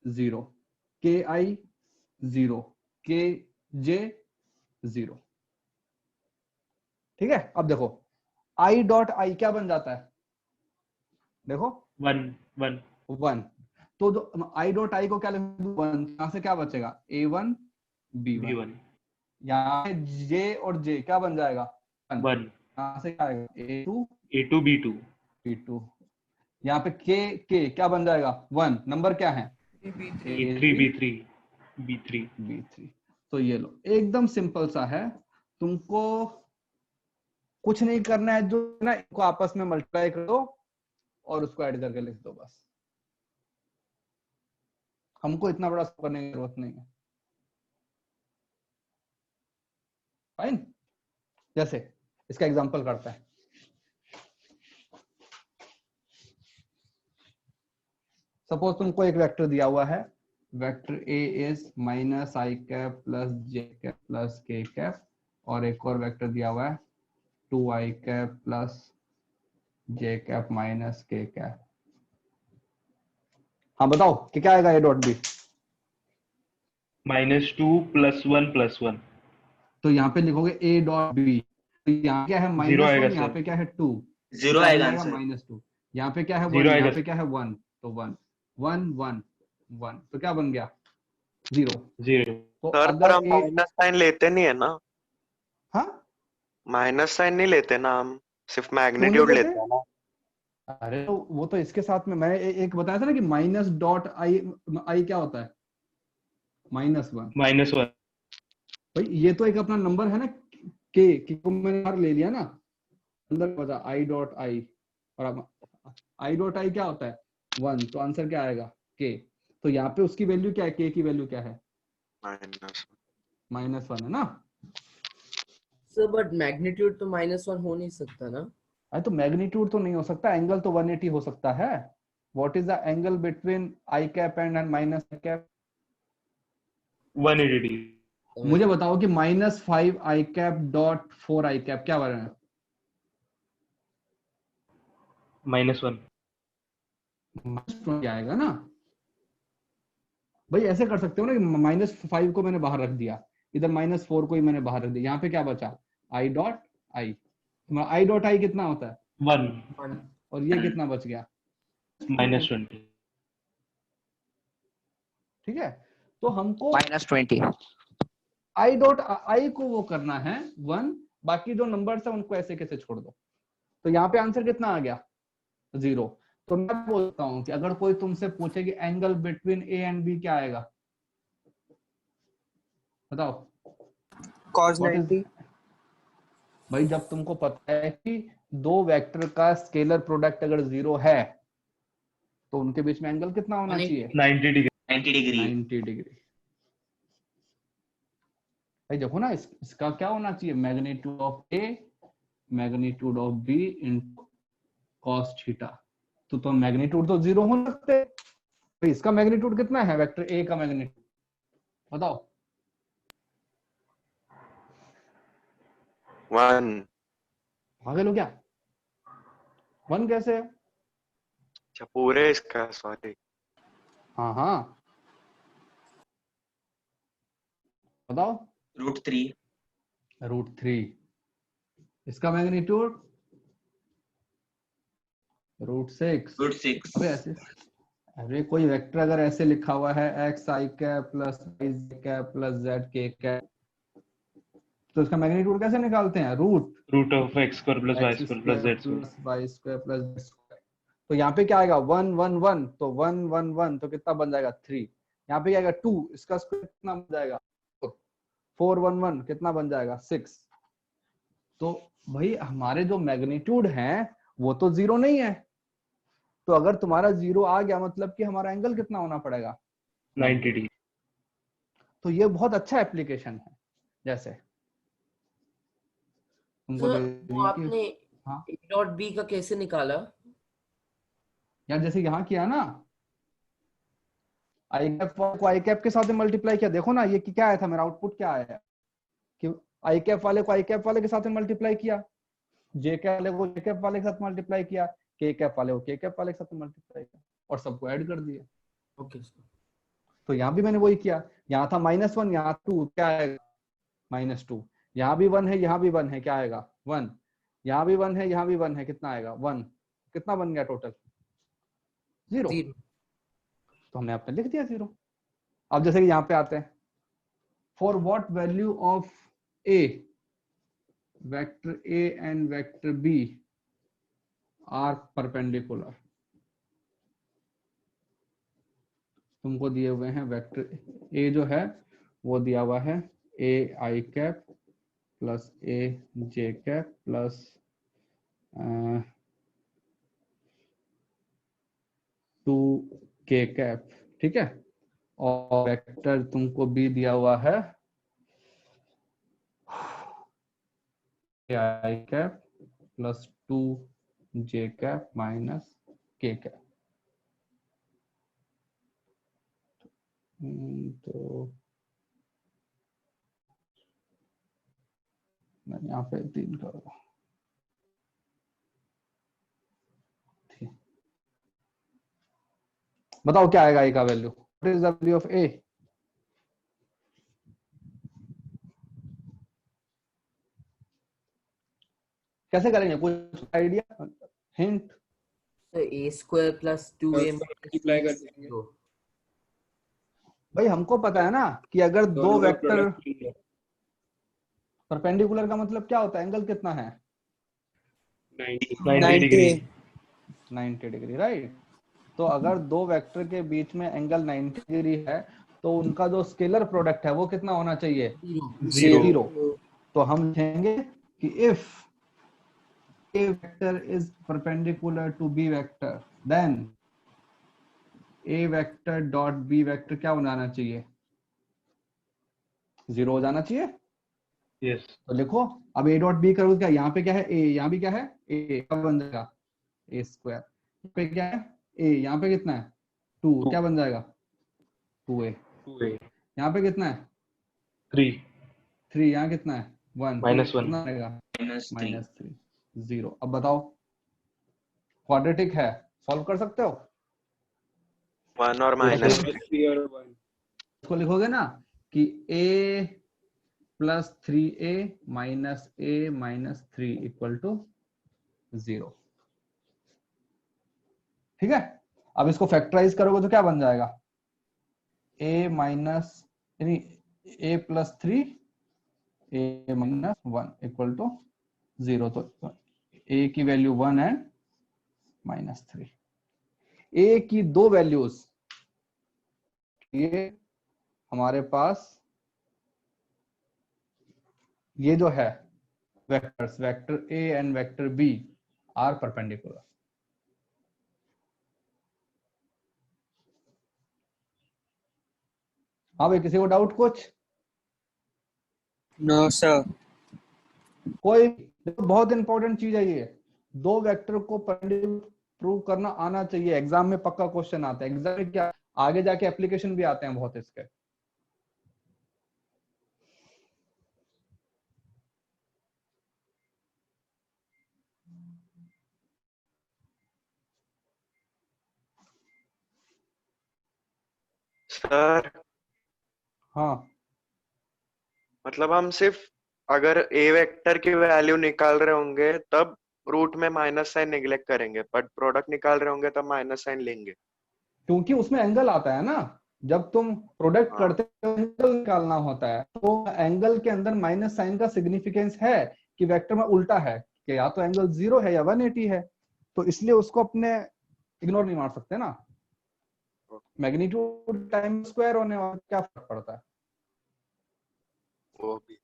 0, K I 0, K J 0। ठीक है, अब देखो I डॉट I क्या बन जाता है? देखो 1 1 1, तो I डॉट I को क्या लिख दूं? 1, यहाँ से क्या बचेगा? A1 B1। B1 यहाँ J और J क्या बन जाएगा? 1। 1 यहाँ से क्या आएगा? A2 A2 B2 B2। यहाँ पे K क्या बन जाएगा? 1। नंबर क्या है? A3 B3 B3। B3। तो ये लो, एकदम सिंपल सा है, तुमको कुछ नहीं करना है, जो ना इनको आपस में मल्टीप्लाई कर दो और उसको ऐड करके लिख दो बस। हमको इतना बड़ा करने की जरूरत नहीं है। फाइन, जैसे इसका एग्जांपल करता है। सपोज तुमको एक वेक्टर दिया हुआ है, vector A is minus I cap plus J cap plus K cap, और एक और वेक्टर दिया हुआ है 2I cap plus J cap minus K cap. हाँ बताओ कि क्या आएगा A डॉट B? -2 +1 +1। तो यहाँ पे लिखोगे a डॉट b, तो यहाँ क्या है जीरो -1, आएगा यहाँ सर। पे क्या है 2, जीरो क्या बन आएगा जाएगा आंसर। -2, यहाँ पे क्या है 1, जीरो यहाँ आएगा पे क्या है 1, तो 1 1 1 1, तो क्या बन गया 0। जीरो। तो सर पर अगर हम a, माइनस साइन लेते नहीं है ना, हाँ माइनस साइन नहीं लेते ना हम, सिर्फ क्यों नहीं मैग्नीट्यूड लेते? लेते हैं ना। अरे तो वो तो इसके साथ में मैंने एक बताया था ना कि -.i क्या होता है -1। -1। भाई ये तो एक अपना नंबर है ना के को मैंने बाहर ले लिया ना, अंदर बचा i.i, और अब i.i क्या होता है 1, तो आंसर क्या आएगा के। तो यहाँ पे उसकी वैल्यू क्या है, के की वैल्यू क्या है -1 है ना। सर बट मैग्नीट्यूड तो -1 हो नहीं सकता ना। अरे तो मैग्नीट्यूड तो नहीं हो सकता, एंगल तो 180 हो सकता है। What is the angle between I cap and minus cap? 180 degree. मुझे बताओ कि -5 आई कैप डॉट 4 आई कैप क्या बना है? -1। -20 आएगा ना। भाई ऐसे कर सकते हो ना कि -5 को मैंने बाहर रख दिया, इधर -4 को ही मैंने बाहर रख दिया, यहाँ पे क्या बचा आई डॉट आई। तुम्हारा आई डॉट आई कितना होता है 1 और ये कितना बच गया -20। ठीक है। तो हमको -20। आई डॉट आई को वो करना है 1, बाकी जो नंबर्स है उनको ऐसे कैसे छोड़ दो। तो यहाँ पे आंसर कितना आ गया 0। तो मैं बोलता हूँ कि अगर कोई तुमसे पूछे कि angle between a and b क्या आएगा, बताओ। cos What is- 90। भाई जब तुमको पता है कि दो वेक्टर का स्केलर प्रोडक्ट अगर 0 है तो उनके बीच में एंगल कितना होना चाहिए 90 डिग्री। 90 डिग्री। 90 डिग्री। भाई देखो ना इसका क्या होना चाहिए magnitude of a magnitude of b into cos theta. तो मैग्नीट्यूड तो 0 हो सकते, तो इसका मैग्नीट्यूड कितना है वेक्टर ए का मैग्नीट्यूड बताओ। 1। आगे लो क्या 1 कैसे है? अच्छा पूरे इसका, सॉरी। हाँ हाँ बताओ। √3। √3। इसका मैग्नीट्यूड √6। √6। अबे ऐसे, अरे कोई वेक्टर अगर ऐसे लिखा हुआ है एक्स आई cap plus y cap plus Z के कैप, तो इसका मैग्नीट्यूड कैसे निकालते हैं √(x² + x y² + square z²। Plus Y square plus z square. तो यहाँ पे क्या आएगा 1 1 1, तो 1 1 1 तो कितना बन जाएगा 3। यहाँ पे क्या आएगा 2, इसका स्क्वायर कितना बन जाएगा 4 1 1 कितना बन जाएगा 6। तो भाई हमारे जो मैग्नीट्यूड हैं वो तो 0 नहीं है, तो अगर तुम्हारा 0 आ गया मतलब कि हमारा एंगल कितना होना पड़ेगा 90 डिग्री। तो ये बहुत अच्छा एप्लीकेशन है। जैसे तुमको सर दे वो दी कि आपने हाँ a डॉट b का कैसे निकाला? यार जैसे यहाँ किया ना आई कैप को आई कैप के साथ मल्टीप्लाई किया, देखो ना ये क्या आया था मेरा आउटपुट क्या आया है कि आई कैप वाले को आई कैप वाले के साथ मल्टीप्लाई किया, जे कैप वाले को जे कैप वाले के साथ मल्टीप्लाई किया, के कैप वाले को के कैप वाले के साथ मल्टीप्लाई किया और सबको ऐड कर दिया। Okay sir. तो यहाँ भी मैंने वही किया, यहाँ था -1 यहाँ 2 क्या आएगा -2, यहाँ भी 1 है यहाँ भी 1 है क्या आएगा 1, यहाँ भी 1 है यहाँ भी 1 है कितना आएगा 1, कितना बन गया टोटल 0। 0। तो हमने आपने लिख दिया 0। अब जैसे कि यहाँ पे आते हैं for what value of a vector a and vector b are perpendicular. तुमको दिए हुए हैं वेक्टर ए जो है वो दिया हुआ है ए आई कैप प्लस ए जे कैप प्लस 2 के कैप, ठीक है। और वेक्टर तुमको बी दिया हुआ है i cap plus 2 J cap minus के कैप। तो मैं यहाँ पे 3 करूँगा। बताओ क्या आएगा ए का value, what is the value of a? कैसे करेंगे, कुछ आइडिया, हिंट? तो a square plus 2a multiply कर देंगे। भाई हमको पता है ना कि अगर दो दोनों का वेक्टर प्रोडक्ट है परपेंडिकुलर का मतलब क्या होता है, एंगल कितना है 90। 90 डिग्री। 90 degree, right. तो अगर दो वेक्टर के बीच में एंगल 90 डिग्री है तो उनका जो स्केलर प्रोडक्ट है वो कितना होना चाहिए, 0। तो हम लिखेंगे कि if a vector is perpendicular to b vector then a vector dot b vector क्या हो जाना चाहिए, 0 हो जाना चाहिए। यस तो लिखो अब a डॉट b करोगे क्या, यहाँ पे क्या है a, यहाँ भी क्या है a, क्या बन जाएगा a स्क्वायर, यहाँ पे क्या है a, यहाँ पे कितना है 2, क्या बन जाएगा 2a, 2a यहाँ पे कितना है 3 3, यहाँ कितना है 1, -1 कितना आएगा -3 -3, 0। अब बताओ क्वाड्रेटिक है, सॉल्व कर सकते हो? 1 और तो -3। इसको लिखोगे ना कि a plus 3a minus a minus 3 equal to 0। ठीक है, अब इसको फैक्टराइज करोगे तो क्या बन जाएगा, a माइनस यानी a plus 3 a minus 1 equal to 0। तो a की वैल्यू 1 एंड -3, a की दो वैल्यूज, ये हमारे पास ये जो है vectors, vector a and vector b are perpendicular. हाँ भाई, किसी को डाउट कुछ? No sir. कोई, देखो बहुत इंपॉर्टेंट चीज है ये, दो वेक्टर को परपेंडिकुलर प्रूव करना आना चाहिए, एग्जाम में पक्का क्वेश्चन आता है। एग्जाम में क्या, आगे जाके एप्लीकेशन भी आते हैं बहुत इसके। सर हाँ मतलब हम सिर्फ अगर ए वेक्टर की वैल्यू निकाल रहे होंगे तब रूट में माइनस साइन निगलेक्ट करेंगे, बट प्रोडक्ट निकाल रहे होंगे तब माइनस साइन लेंगे। क्योंकि उसमें एंगल आता है ना, जब तुम प्रोडक्ट हाँ। करते हो एंगल निकालना होता है, तो एंगल के अंदर माइनस साइन का सिग्निफिकेंस है कि वेक्टर में उल्टा है कि या तो एंगल 0 है या 180 है, तो इसलिए उसको अपने इग्नोर नहीं मार सकते ना। मैग्नीट्यूड टाइम स्क्वायर होने वाला क्या फर्क पड़ता है। वो भी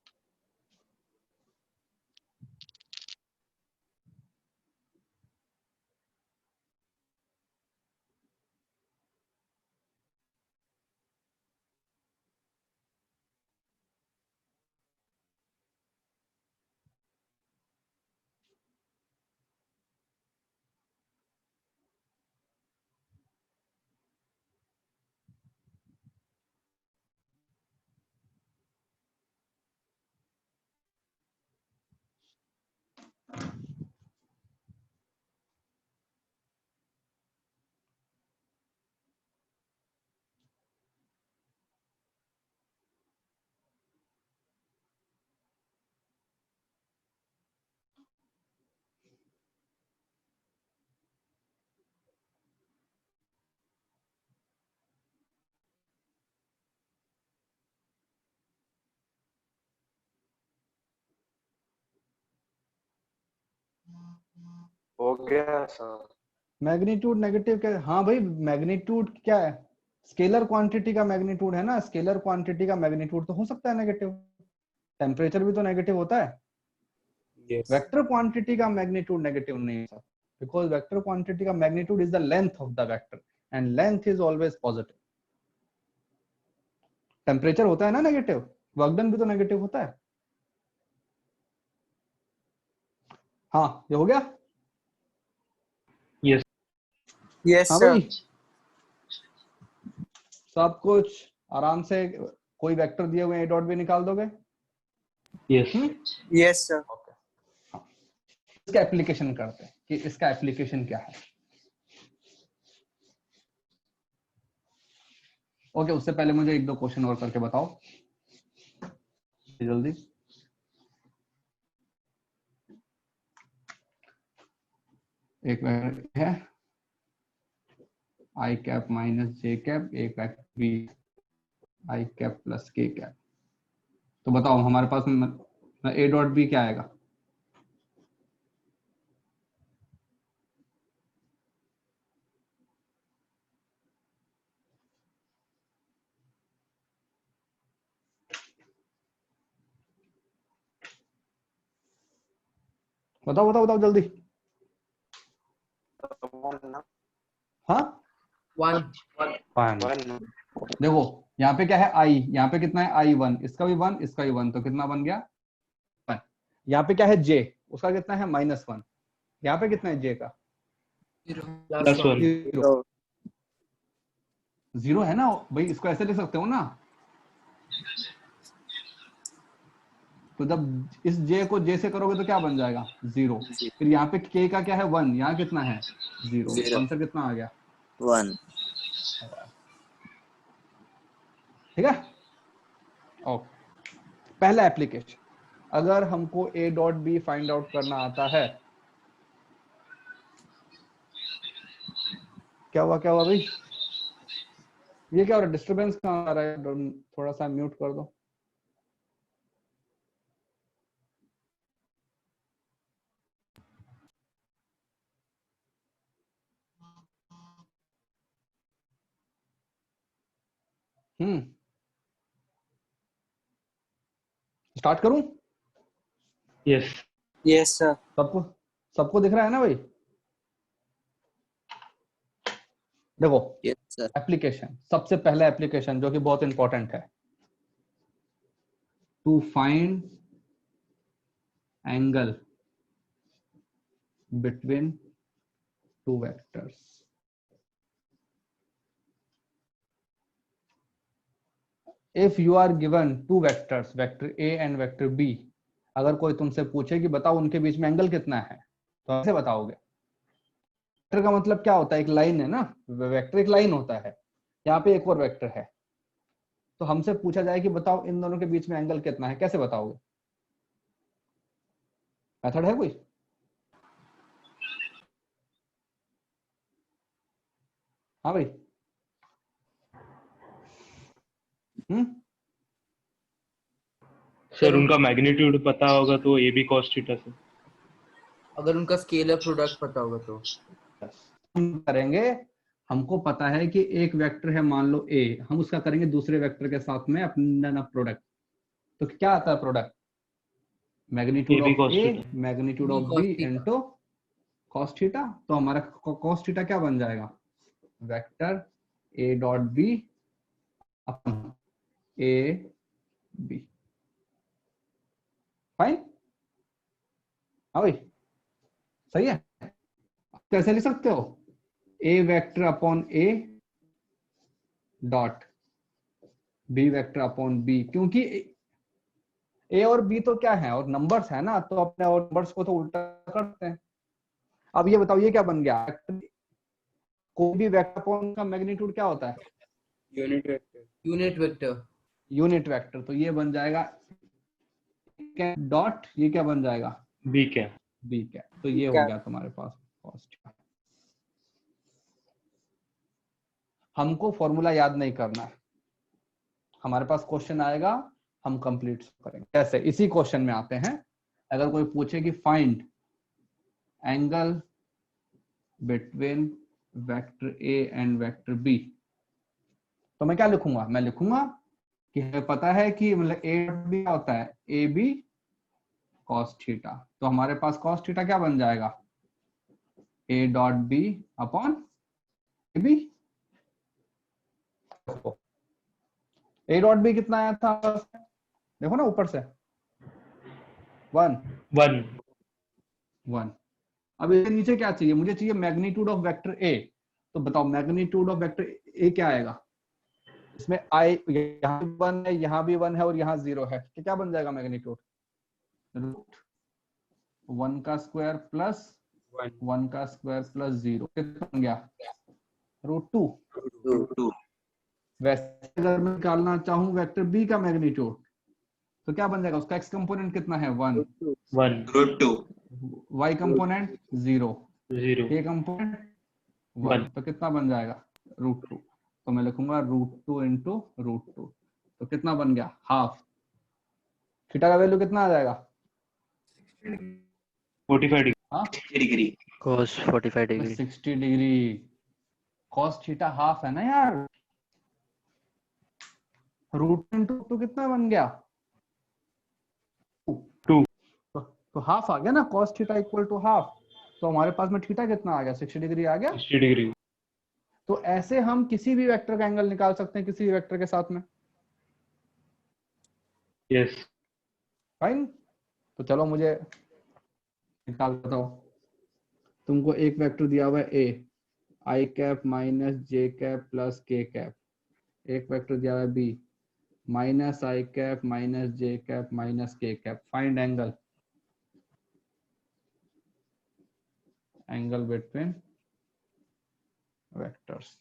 हो गया सर। मैग्नीट्यूड नेगेटिव क्या, हाँ भाई मैग्नीट्यूड क्या है, स्केलर क्वांटिटी का मैग्नीट्यूड है ना, स्केलर क्वांटिटी का मैग्नीट्यूड तो हो सकता है नेगेटिव, टेम्परेचर भी तो नेगेटिव होता है। Yes. वेक्टर क्वांटिटी का मैग्नीट्यूड नेगेटिव नहीं होता, बिकॉज वेक्टर क्वांटिटी का magnitude is the length of the vector and length is always positive. Temperature होता है ना नेगेटिव, वर्क डन भी तो नेगेटिव होता है। हाँ ये हो गया। यस यस हाँ सर। भाई सब कुछ आराम से, कोई वेक्टर दिए हुए ए डॉट भी निकाल दोगे। Yes yes sir. इसका एप्लीकेशन करते हैं कि इसका एप्लीकेशन क्या है। ओके, उससे पहले मुझे एक दो क्वेश्चन और करके बताओ जल्दी। एक वेक्टर है i cap minus j cap, एक vector b i cap plus k cap. तो बताओ हमारे पास में ए डॉट बी क्या आएगा? बताओ बताओ बताओ जल्दी। हाँ वन। देखो यहाँ पे क्या है आई, यहाँ पे कितना है आई वन, इसका भी वन, इसका भी वन, तो कितना बन गया? वन। यहाँ पे क्या है जे, उसका कितना है माइनस वन, यहाँ पे कितना है जे का? Plus one. जीरो। जीरो है ना भाई, इसको ऐसे लिख सकते हो ना। तो जब इस जे को जे से करोगे तो क्या बन जाएगा? जीरो। फिर यहाँ पे के का क्या है? वन, यहाँ कितना है? जीरो। आंसर कितना आ गया? 1 ठीक है। ओके, पहला एप्लीकेशन, अगर हमको a dot b find out करना आता है, क्या हुआ भाई? ये क्या हो रहा है? डिस्टरबेंस कहाँ आ रहा है? थोड़ा सा म्यूट कर दो। स्टार्ट करूं? Yes yes sir. सबको दिख रहा है ना भाई? देखो यस सर एप्लीकेशन, सबसे पहला एप्लीकेशन जो कि बहुत इंपॉर्टेंट है, to find angle between two vectors. If you are given two vectors, vector a and vector b, अगर कोई तुमसे पूछे कि बताओ उनके बीच में एंगल कितना है, तो कैसे बताओगे? वेक्टर का मतलब क्या होता है? एक लाइन है ना, वेक्टर एक लाइन होता है। यहाँ पे एक और वेक्टर है, तो हमसे पूछा जाए कि बताओ इन दोनों के बीच में एंगल कितना है, कैसे बताओगे? मेथड है कोई? हाँ भाई। सर उनका मैग्नीट्यूड पता होगा तो ए बी cos थीटा से। अगर उनका स्केलर प्रोडक्ट पता होगा तो हम करेंगे, हमको पता है कि एक वेक्टर है मान लो ए, हम उसका करेंगे दूसरे वेक्टर के साथ में अपना प्रोडक्ट। तो क्या आता है product? Magnitude AB of cos a theta। Magnitude of cos b theta। Into cos theta. तो हमारा cos थीटा क्या बन जाएगा? Vector a dot b upon a b. Fine? हाँ भाई सही है। कैसे लिख सकते हो? A vector upon a dot B vector upon b, क्योंकि ए और बी तो क्या है? और नंबर्स है ना, तो अपने और नंबर्स को तो उल्टा करते हैं। अब ये बताओ ये क्या बन गया? कोई भी वेक्टर अपॉन का मैग्नीट्यूड क्या होता है? Unit vector. Unit vector. तो ये बन जाएगा डॉट, ये क्या बन जाएगा? बी क्या? बी क्या। तो ये हो गया तुम्हारे पास कॉस्ट। हमको फॉर्मूला याद नहीं करना है, हमारे पास क्वेश्चन आएगा हम कंप्लीट करेंगे। कैसे? इसी क्वेश्चन में आते हैं। अगर कोई पूछे कि find angle between vector a and vector b, तो मैं क्या लिखूंगा? मैं लिखूंगा कि हमें पता है कि मतलब ए बी क्या होता है? A B cos theta. तो हमारे पास कॉस थीटा क्या बन जाएगा? A dot b upon a b. A dot b कितना आया था? देखो ना ऊपर से 1 1 1। अब इसके नीचे क्या चाहिए? मुझे चाहिए मैग्नीट्यूड ऑफ वेक्टर ए। तो बताओ मैग्नीट्यूड ऑफ वेक्टर ए क्या आएगा? इसमें आई यहाँ भी 1 है, यहाँ भी 1 है और यहाँ 0 है, तो क्या बन जाएगा मैग्नीट्यूड? रूट 1 का स्क्वायर प्लस 1 का स्क्वायर प्लस 0 कितना बन गया? रूट 2। वैसे अगर मैं निकालना चाहूं वेक्टर बी का मैग्नीट्यूड, तो क्या बन जाएगा? उसका एक्स कंपोनेंट कितना है? 1 1 root 2 y component 0 0 a component 1 1 तो कितना बन जाएगा √2। तो मैं लिखूंगा √2 इंटू √2 तो कितना बन गया हाफ। थीटा का वैल्यू कितना आ जाएगा 45 डिग्री। हाँ degree cos 45 degree 60 degree. cos theta half है ना यार। √2 इंटू 2 कितना बन गया 2 तो हाफ आ गया ना। cos theta equal to half. तो हमारे पास में थीटा कितना आ गया 60 डिग्री आ गया। 60 डिग्री। तो ऐसे हम किसी भी वेक्टर का एंगल निकाल सकते हैं किसी भी वेक्टर के साथ में। Yes fine. तो चलो मुझे निकाल बताओ। तुमको एक वेक्टर दिया हुआ है ए आई cap minus j cap plus k cap. एक वेक्टर दिया हुआ है बी माइनस आई cap minus j cap minus के cap. Find angle angle between vectors.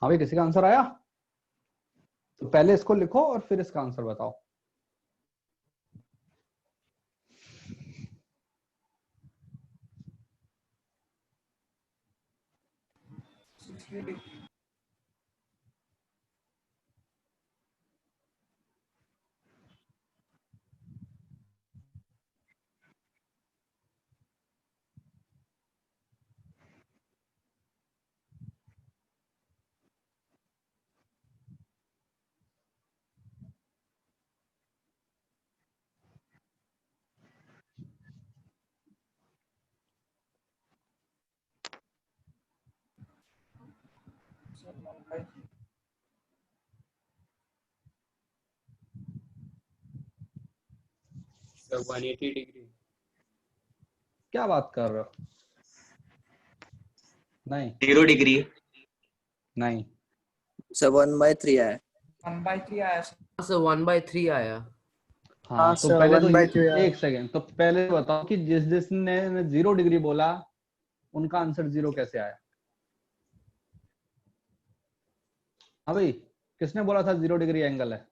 हाँ भाई किसी का आंसर आया तो पहले इसको लिखो और फिर इसका आंसर बताओ। So 180 degree. क्या बात कर रहे हो। नहीं 0 डिग्री नहीं सर 1/3 आया। 1/3 आया सर 1/3 आया। हाँ तो sir, पहले तो 1/3 आया। एक सेकेंड तो पहले बताओ कि जिसने 0 डिग्री बोला उनका आंसर 0 कैसे आया। हाँ भाई किसने बोला था 0 डिग्री एंगल है।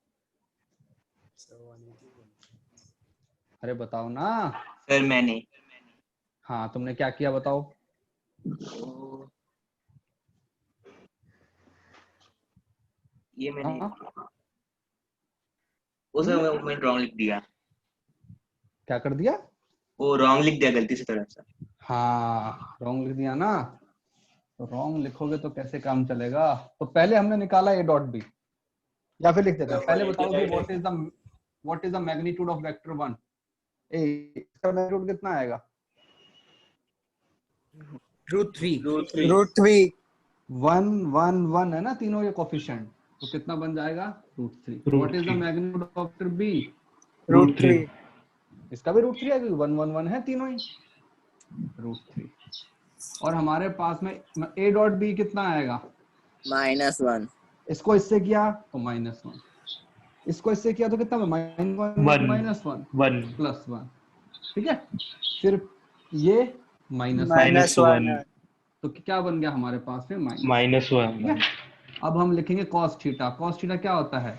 अरे बताओ ना। सर मैंने हाँ तुमने क्या किया बताओ। ये मैंने हाँ? वो सर मैंने रॉन्ग लिख दिया। क्या कर दिया वो रॉन्ग लिख दिया गलती से थोड़ा सा। हाँ रॉन्ग लिख दिया ना। तो रॉन्ग लिखोगे तो कैसे काम चलेगा। तो पहले हमने निकाला ए डॉट बी या फिर लिख देते हैं। पहले बताओ कि what is the magnitude of vector 1 ए। इसका मैग्नीट्यूड कितना आएगा √3 √3 1 1 1 है ना तीनों ये कोफिशिएंट। तो कितना बन जाएगा √3। What is the magnitude of vector b √3 इसका भी √3 है क्योंकि 1 1 1 है तीनों ही √3। और हमारे पास में a डॉट बी कितना आएगा -1 इसको इससे किया तो -1 इसको इससे किया तो कितना -1 +1 ठीक है। फिर ये -1 है। तो क्या बन गया हमारे पास में -1 ठीक है। अब हम लिखेंगे cos थीटा। cos थीटा क्या होता है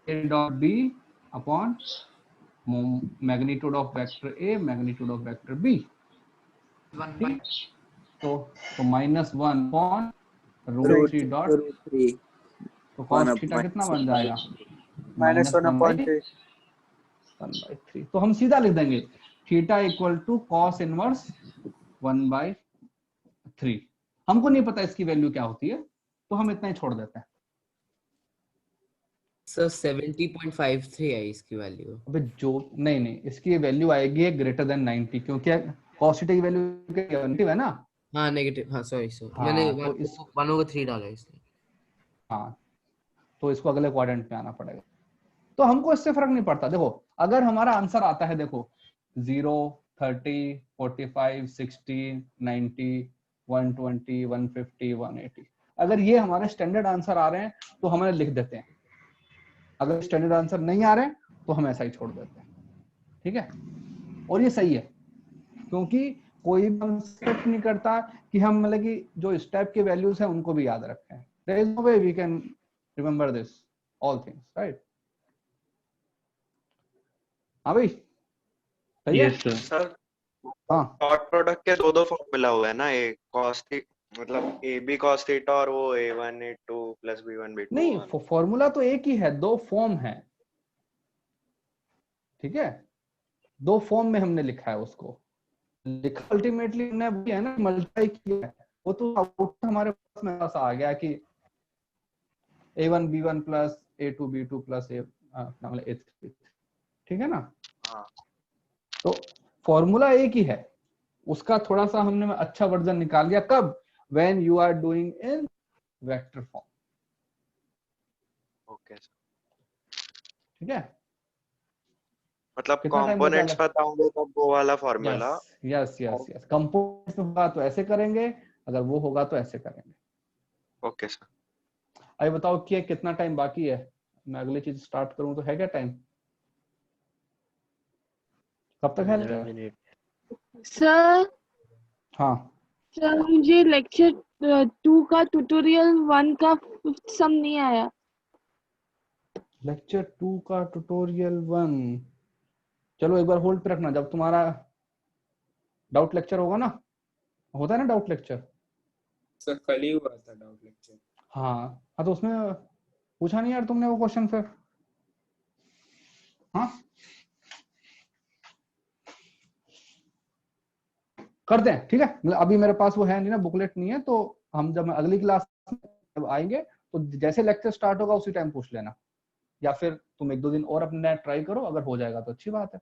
a dot b upon magnitude of vector a magnitude of vector b। तो -1 अपॉन √3 डॉट। √3 तो cos थीटा कितना बन जाएगा -1/3 1/3। तो हम सीधा लिख देंगे theta equal to cos inverse 1/3। हमको नहीं पता इसकी वैल्यू क्या होती है तो हम इतना ही छोड़ देते हैं। सर 70.53 है इसकी वैल्यू। अबे जो नहीं इसकी वैल्यू आएगी ग्रेटर देन 90, क्योंकि cos थीटा की वैल्यू नेगेटिव है ना। हाँ नेगेटिव, हाँ सॉरी हाँ, मैंने तो इस 1/3 डाला इसलिए। हाँ, तो इसको अगले क्वाड्रेंट में आना पड़ेगा। तो हमको इससे फर्क नहीं पड़ता। देखो अगर हमारा आंसर आता है, देखो 0, 30, 45, 60, 90, 120, 150, 180, अगर ये हमारे स्टैंडर्ड आंसर आ रहे हैं तो हमें लिख देते हैं। अगर स्टैंडर्ड आंसर नहीं आ रहे हैं तो हम ऐसा ही छोड़ देते हैं, ठीक है। और ये सही है, क्योंकि कोई भी हम एक्सपेक्ट नहीं करता कि हम मतलब कि जो इस टाइप के वैल्यूज हैं उनको भी याद रखें। There is no way we can remember this all things, right. हाँ भाई, सही है। Yes sir. सर हाँ डॉट प्रोडक्ट के दो फॉर्मूला हुए हैं ना, एक cos मतलब ए बी cos थीटा और वो a1 a2 plus b1 b2। नहीं, फॉर्मूला तो एक ही है, दो फॉर्म है, ठीक है। दो फॉर्म में हमने लिखा है, उसको लिखा अल्टीमेटली हमने वही है ना, मल्टीप्लाई किया है। वो तो आउटपुट हमारे पास में ऐसा आ गया कि a1 b1 plus a2 b2 plus a3, ठीक है ना। हाँ तो फॉर्मूला एक ही है, उसका थोड़ा सा हमने अच्छा वर्जन निकाल लिया। कब? When you are doing in vector form, okay sir. ठीक है। मतलब कितना टाइम कंपोनेंट्स बचा? बताओगे तब वो वाला फॉर्मूला। यस कंपोनेंट्स में होगा तो ऐसे करेंगे, अगर वो होगा तो ऐसे करेंगे। Okay sir. अभी बताओ कि कितना टाइम बाकी है, मैं अगली चीज स्टार्ट करूं तो है क्या टाइम? कब तक है? 11 मिनट। सर हाँ सर मुझे लेक्चर 2 का ट्यूटोरियल 1 का 5th सम नहीं आया। लेक्चर 2 का ट्यूटोरियल 1, चलो एक बार होल्ड पे रखना, जब तुम्हारा डाउट लेक्चर होगा ना, होता है ना डाउट लेक्चर। सर कल ही हुआ था डाउट लेक्चर। हाँ तो उसमें पूछा नहीं यार तुमने वो क्वेश्चन फिर? हाँ करते हैं, ठीक है। मतलब अभी मेरे पास वो है नहीं ना, बुकलेट नहीं है, तो हम जब अगली क्लास में जब आएंगे तो जैसे लेक्चर स्टार्ट होगा उसी टाइम पूछ लेना, या फिर तुम एक दो दिन और अपने ट्राई करो, अगर हो जाएगा तो अच्छी बात है।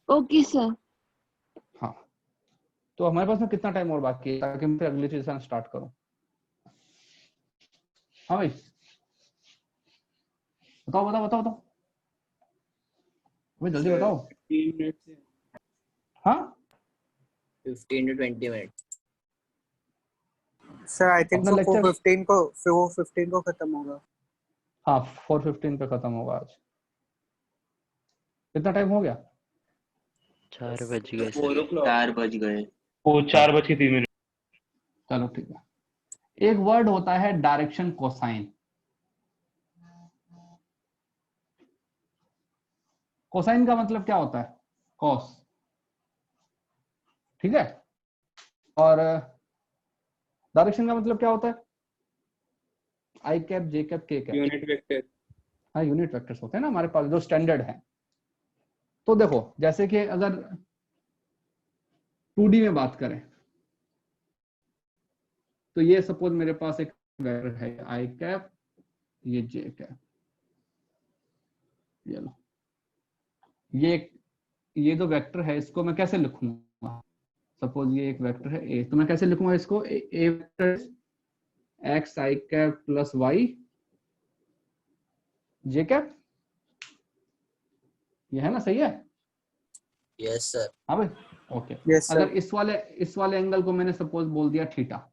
Okay sir. हाँ तो हमारे पास में कितना टाइम और बाकी है ताकि मैं फिर अगली चीज स्टार्ट करूं? हाँ भाई बताओ बताओ बताओ बताओ भाई, जल्दी बताओ। 15 मिनट से। हाँ 15 to 20 minutes। Sir I think अपना वो लेक्चर 4:15 को, फिर वो 15 को खत्म होगा। हाँ 4:15 पे खत्म होगा आज। कितना टाइम हो गया? 4 बज गए 4 सर। o'clock। 4 बज गए। वो 4:03। चलो ठीक है। एक वर्ड होता है डायरेक्शन कोसाइन। कोसाइन का मतलब क्या होता है? कॉस, ठीक है। और डायरेक्शन का मतलब क्या होता है? आई कैप, जे कैप, के कैप। Unit vector. हाँ यूनिट वेक्टर्स होते हैं ना हमारे पास जो स्टैंडर्ड है। तो देखो जैसे कि अगर 2D में बात करें तो ये सपोज मेरे पास एक वेक्टर है आई कैप, ये जे कैप, ये लो, ये जो वेक्टर है इसको मैं कैसे लिखूंगा? सपोज ये एक वेक्टर है ए, तो मैं कैसे लिखूंगा इसको? ए वेक्टर एक्स आई कैप प्लस वाई जे कैप, ये है ना, सही है? Yes sir. हाँ भाई ओके। यस अगर सर। इस वाले एंगल को मैंने सपोज बोल दिया थीटा,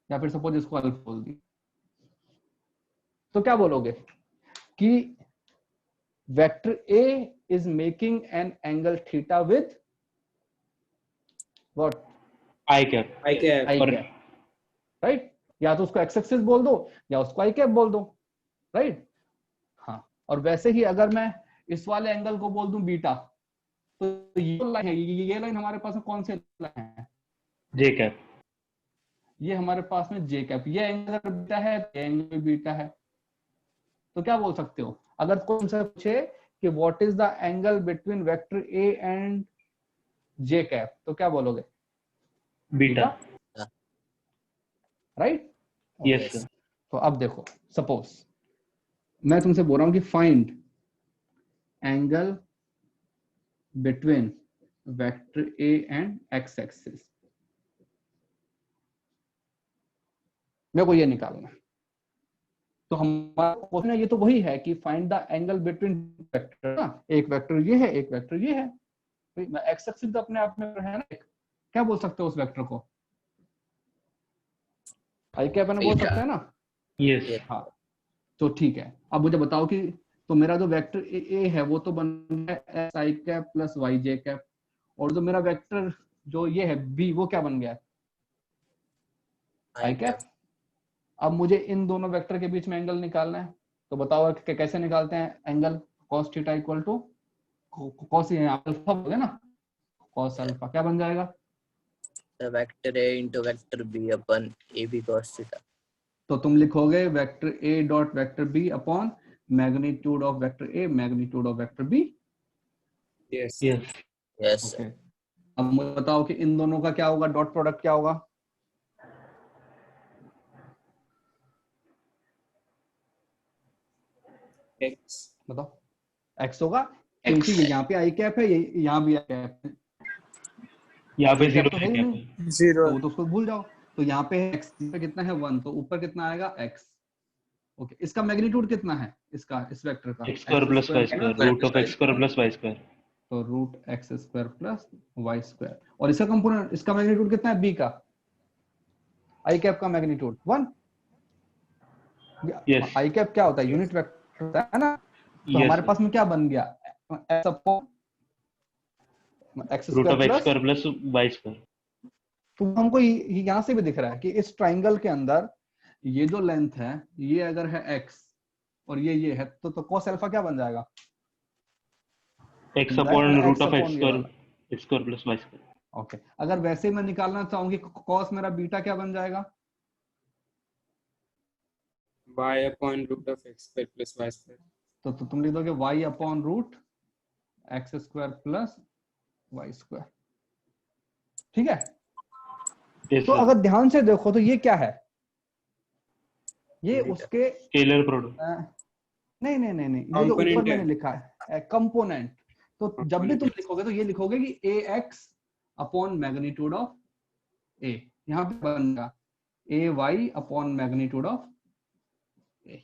या फिर सपोज इसको अल्फा बोल दिया, तो क्या बोलोगे कि vector A is making an angle theta with what? I cap. I cap. I cap, right. या तो उसको एक्स एक्सिस बोल दो या उसको आई कैप बोल दो, राइट। हाँ और वैसे ही अगर मैं इस वाले एंगल को बोल दूं बीटा, तो ये लाइन है, ये लाइन हमारे पास में कौन से लाइन है? जे कैप। ये हमारे पास में जे कैप। ये एंगल बीटा है, ये एंगल बीटा है, तो क्या बोल सकते हो? अगर कोई तुमसे पूछे कि what is the angle between vector a and J cap, तो क्या बोलोगे? बीटा। राइट। Yes sir. तो अब देखो, सपोज मैं तुमसे बोल रहा हूं कि find angle between vector a and x axis, मेरे को ये निकालना है। तो हमारा क्वेश्चन है, ये तो वही है कि find the angle between vector ना, एक वेक्टर ये है, एक वेक्टर ये है, तो एक्स एक्सिस तो अपने आप में है ना, क्या बोल सकते हो उस वेक्टर को, आई कैप बोल सकते हैं ना। यस। हाँ, तो ठीक है, अब मुझे बताओ कि तो मेरा जो वेक्टर ए है वो तो बन गया x i cap plus Y J cap, और जो मेरा वेक्टर जो ये है बी वो क्या बन गया, आई कैप। अब मुझे इन दोनों वेक्टर के बीच में एंगल निकालना है, तो बताओ कि कैसे निकालते हैं angle, cos theta equal to cos alpha हो गया ना, cos अल्फा क्या बन जाएगा, vector a into vector b upon a b cos theta. तो तुम लिखोगे vector a dot vector b upon magnitude of vector a magnitude of vector b. Yes yes. Yes okay, अब मुझे बताओ कि इन दोनों का क्या होगा, डॉट प्रोडक्ट क्या होगा, एक्स, बताओ एक्स होगा, क्योंकि ये यहाँ पे आई कैप है, ये यहाँ भी आई कैप है, यहाँ पे आई कैप 0 तो है है ही क्या नहीं, पे? जीरो तो उसको भूल जाओ। तो यहाँ पे एक्स पे कितना है 1, तो ऊपर कितना आएगा x। ओके, इसका मैग्नीट्यूड कितना है, इसका इस वेक्टर का x square plus y square, root of x square plus y square. तो root x square plus Y square, और इसका कंपोनेंट, इसका मैग्नीट्यूड कितना है b का, आई कैप का मैग्नीट्यूड 1। यस। आई कैप क्या होता है, यूनिट वेक्टर होता है ना, तो हमारे पास में क्या बन गया, x upon x root of square x square plus y square. तो हमको यहाँ से भी दिख रहा है कि इस ट्राइंगल के अंदर ये जो लेंथ है, ये अगर है x और ये है, तो cos अल्फा क्या बन जाएगा, x upon root of x x square plus y square. Okay, अगर वैसे मैं निकालना चाहूंगी cos मेरा बीटा क्या बन जाएगा, y upon root of x square plus y square. तो तुम लिख दोगे y upon root x square plus Y square, ठीक है। तो अगर ध्यान से देखो तो ये क्या है, ये उसके स्केलर प्रोडक्ट, नहीं नहीं नहीं नहीं, ये जो ऊपर मैंने लिखा है कंपोनेंट, तो जब भी तुम लिखोगे तो ये लिखोगे कि ए एक्स अपॉन मैग्नीट्यूड ऑफ ए, यहाँ पे बनेगा ए वाई अपॉन मैग्नीट्यूड ऑफ ए।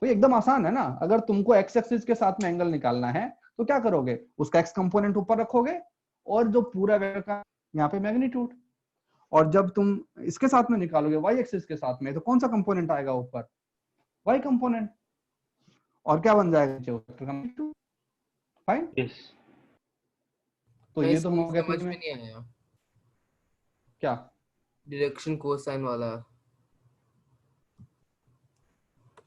तो एकदम आसान है ना, अगर तुमको एक्स एक्सिस के साथ में एंगल निकालना है तो क्या करोगे, उसका एक्स कंपोनेंट ऊपर रखोगे और जो पूरा वेक्टर का यहाँ पे मैग्नीट्यूड, और जब तुम इसके साथ में निकालोगे वाई एक्सिस के साथ में, तो कौन सा कंपोनेंट आएगा ऊपर, वाई कंपोनेंट, और क्या बन जाएगा नीचे वेक्टर का मैग्नीट्यूड। फाइन, तो ये तो हम हो गया समझ में नहीं आया क्या, डायरेक्शन कोसाइन वाला।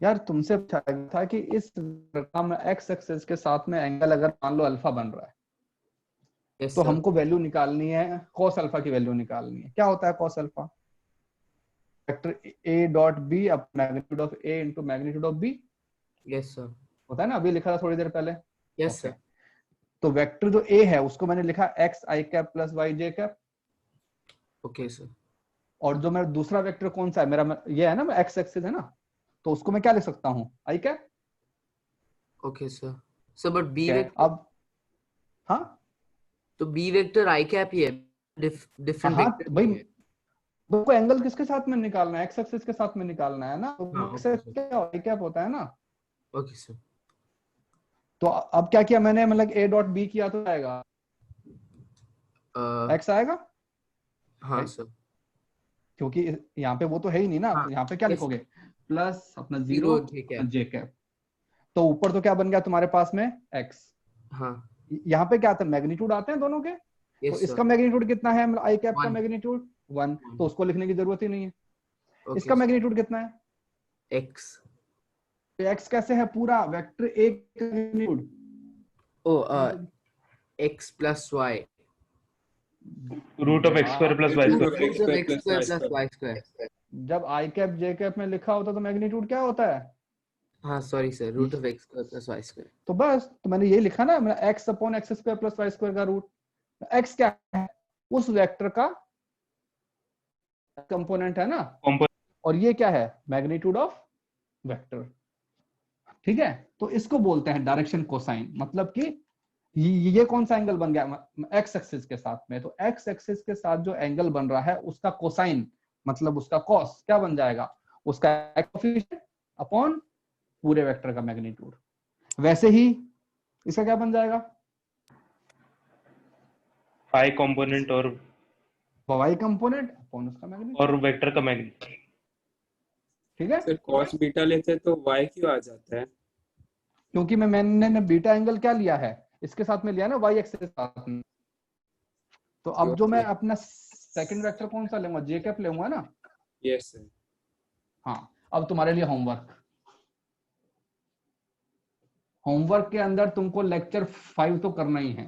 यार तुमसे पूछा था कि इस एक्स एक्सिस के साथ में एंगल अगर मान लो अल्फा बन रहा है, yes, तो sir. हमको वैल्यू निकालनी है, cos अल्फा की वैल्यू निकालनी है। क्या होता है cos alpha, vector a dot b up magnitude of a into magnitude of b, yes sir, होता है ना, अभी लिखा था थोड़ी देर पहले। Yes sir. तो वेक्टर जो a है उसको मैंने लिखा x i cap plus y j cap. Okay sir. और जो मेरा दूसरा वेक्टर कौन सा है, मेरा ये है ना, x एक्सिस है ना, तो उसको मैं क्या लिख सकता हूँ, i cap. Okay sir. Sir but b vector, अब हाँ, तो b वेक्टर i कैप ही है, डिफरेंट वेक्टर भाई तो एंगल किसके साथ में निकालना है, एक्स एक्सिस के साथ में निकालना है ना, तो क्या आई कैप होता है ना। Okay sir. तो अब क्या किया मैंने, मतलब a डॉट b किया तो आएगा x आएगा। हाँ सर, क्योंकि यहाँ पे वो तो है ही नहीं ना, हाँ, यहाँ पे क्या लिखोगे, प्लस अपना 0 j कैप, तो ऊपर तो क्या बन गया तुम्हारे पास में x। हाँ, यहाँ पे क्या आता है, मैग्नीट्यूड आते हैं दोनों के, तो इसका मैग्नीट्यूड कितना है, मतलब आई कैप का मैग्नीट्यूड 1, तो उसको लिखने की जरूरत ही नहीं है। इसका मैग्नीट्यूड कितना है, x। तो x कैसे है, पूरा वेक्टर a का magnitude, x plus y, root of x square plus y square. जब आई कैप j कैप में लिखा होता तो मैग्नीट्यूड क्या होता है, हाँ sorry sir, root of x square plus y square. तो बस, तो मैंने ये लिखा ना, मेरा x upon x square plus Y square का रूट, x क्या है, उस वेक्टर का कंपोनेंट है ना, और ये क्या है, मैग्नीट्यूड ऑफ वेक्टर। ठीक है, तो इसको बोलते हैं डायरेक्शन कोसाइन। मतलब कि ये कौन सा एंगल बन गया एक्स एक्सिस के साथ में, तो एक्स एक्सिस के साथ जो एंगल बन रहा है उसका कोसाइन मतलब उसका कॉस क्या बन जाएगा, उसका कोएफिशिएंट अपॉन पूरे वेक्टर का मैग्नीट्यूड। वैसे ही इसका क्या बन जाएगा, फाई कंपोनेंट और वाई कंपोनेंट अपॉन उसका मैग्नीट्यूड और वेक्टर का मैग्नीट्यूड। ठीक है, सर cos बीटा लेते हैं तो y क्यों आ जाता है? क्योंकि मैंने बीटा एंगल क्या लिया है, इसके साथ में लिया ना वाई एक्सिस के साथ में। तो अब जो मैं अपना सेकंड वेक्टर कौन सा लूंगा, जे कैप लूंगा ना। Yes sir. हाँ, अब तुम्हारे लिए होमवर्क के अंदर तुमको लेक्चर 5 तो करना ही है।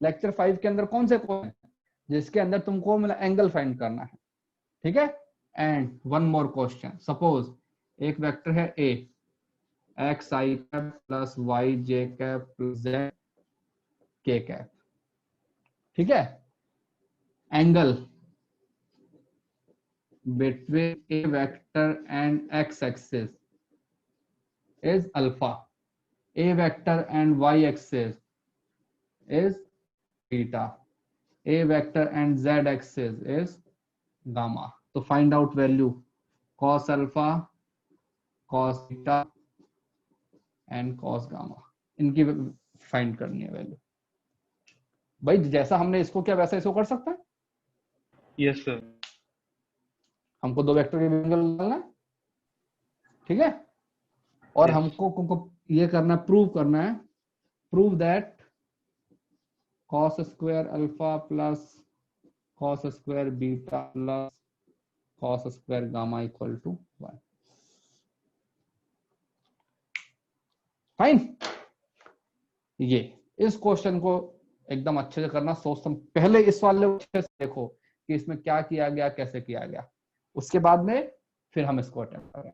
लेक्चर 5 के अंदर कौन से क्वेश्चन है जिसके अंदर तुमको मतलब एंगल फाइंड करना है। ठीक है, and one more question, suppose एक वेक्टर है ए, एक्स आई कैप प्लस वाई जे कैप प्लस जेड के कैप। ठीक है, angle between a vector and x axis is alpha, a vector and y axis is beta, a vector and z axis is gamma. तो find out value cos alpha, cos beta and cos gamma, इनकी फाइंड करनी है वैल्यू। भाई जैसा हमने इसको किया वैसा इसको कर सकते हैं। Yes sir. हमको दो वेक्टर के एंगल निकालना है। ठीक है, और Yes. हमको ये करना, प्रूव करना है, prove that cos square alpha plus cos square beta plus cos square gamma equal to 1। Fine. ये इस क्वेश्चन को एकदम अच्छे से करना, सोच समझ, पहले इस वाले अच्छे से देखो कि इसमें क्या किया गया, कैसे किया गया, उसके बाद में फिर हम इसको अटेम्प्ट करें।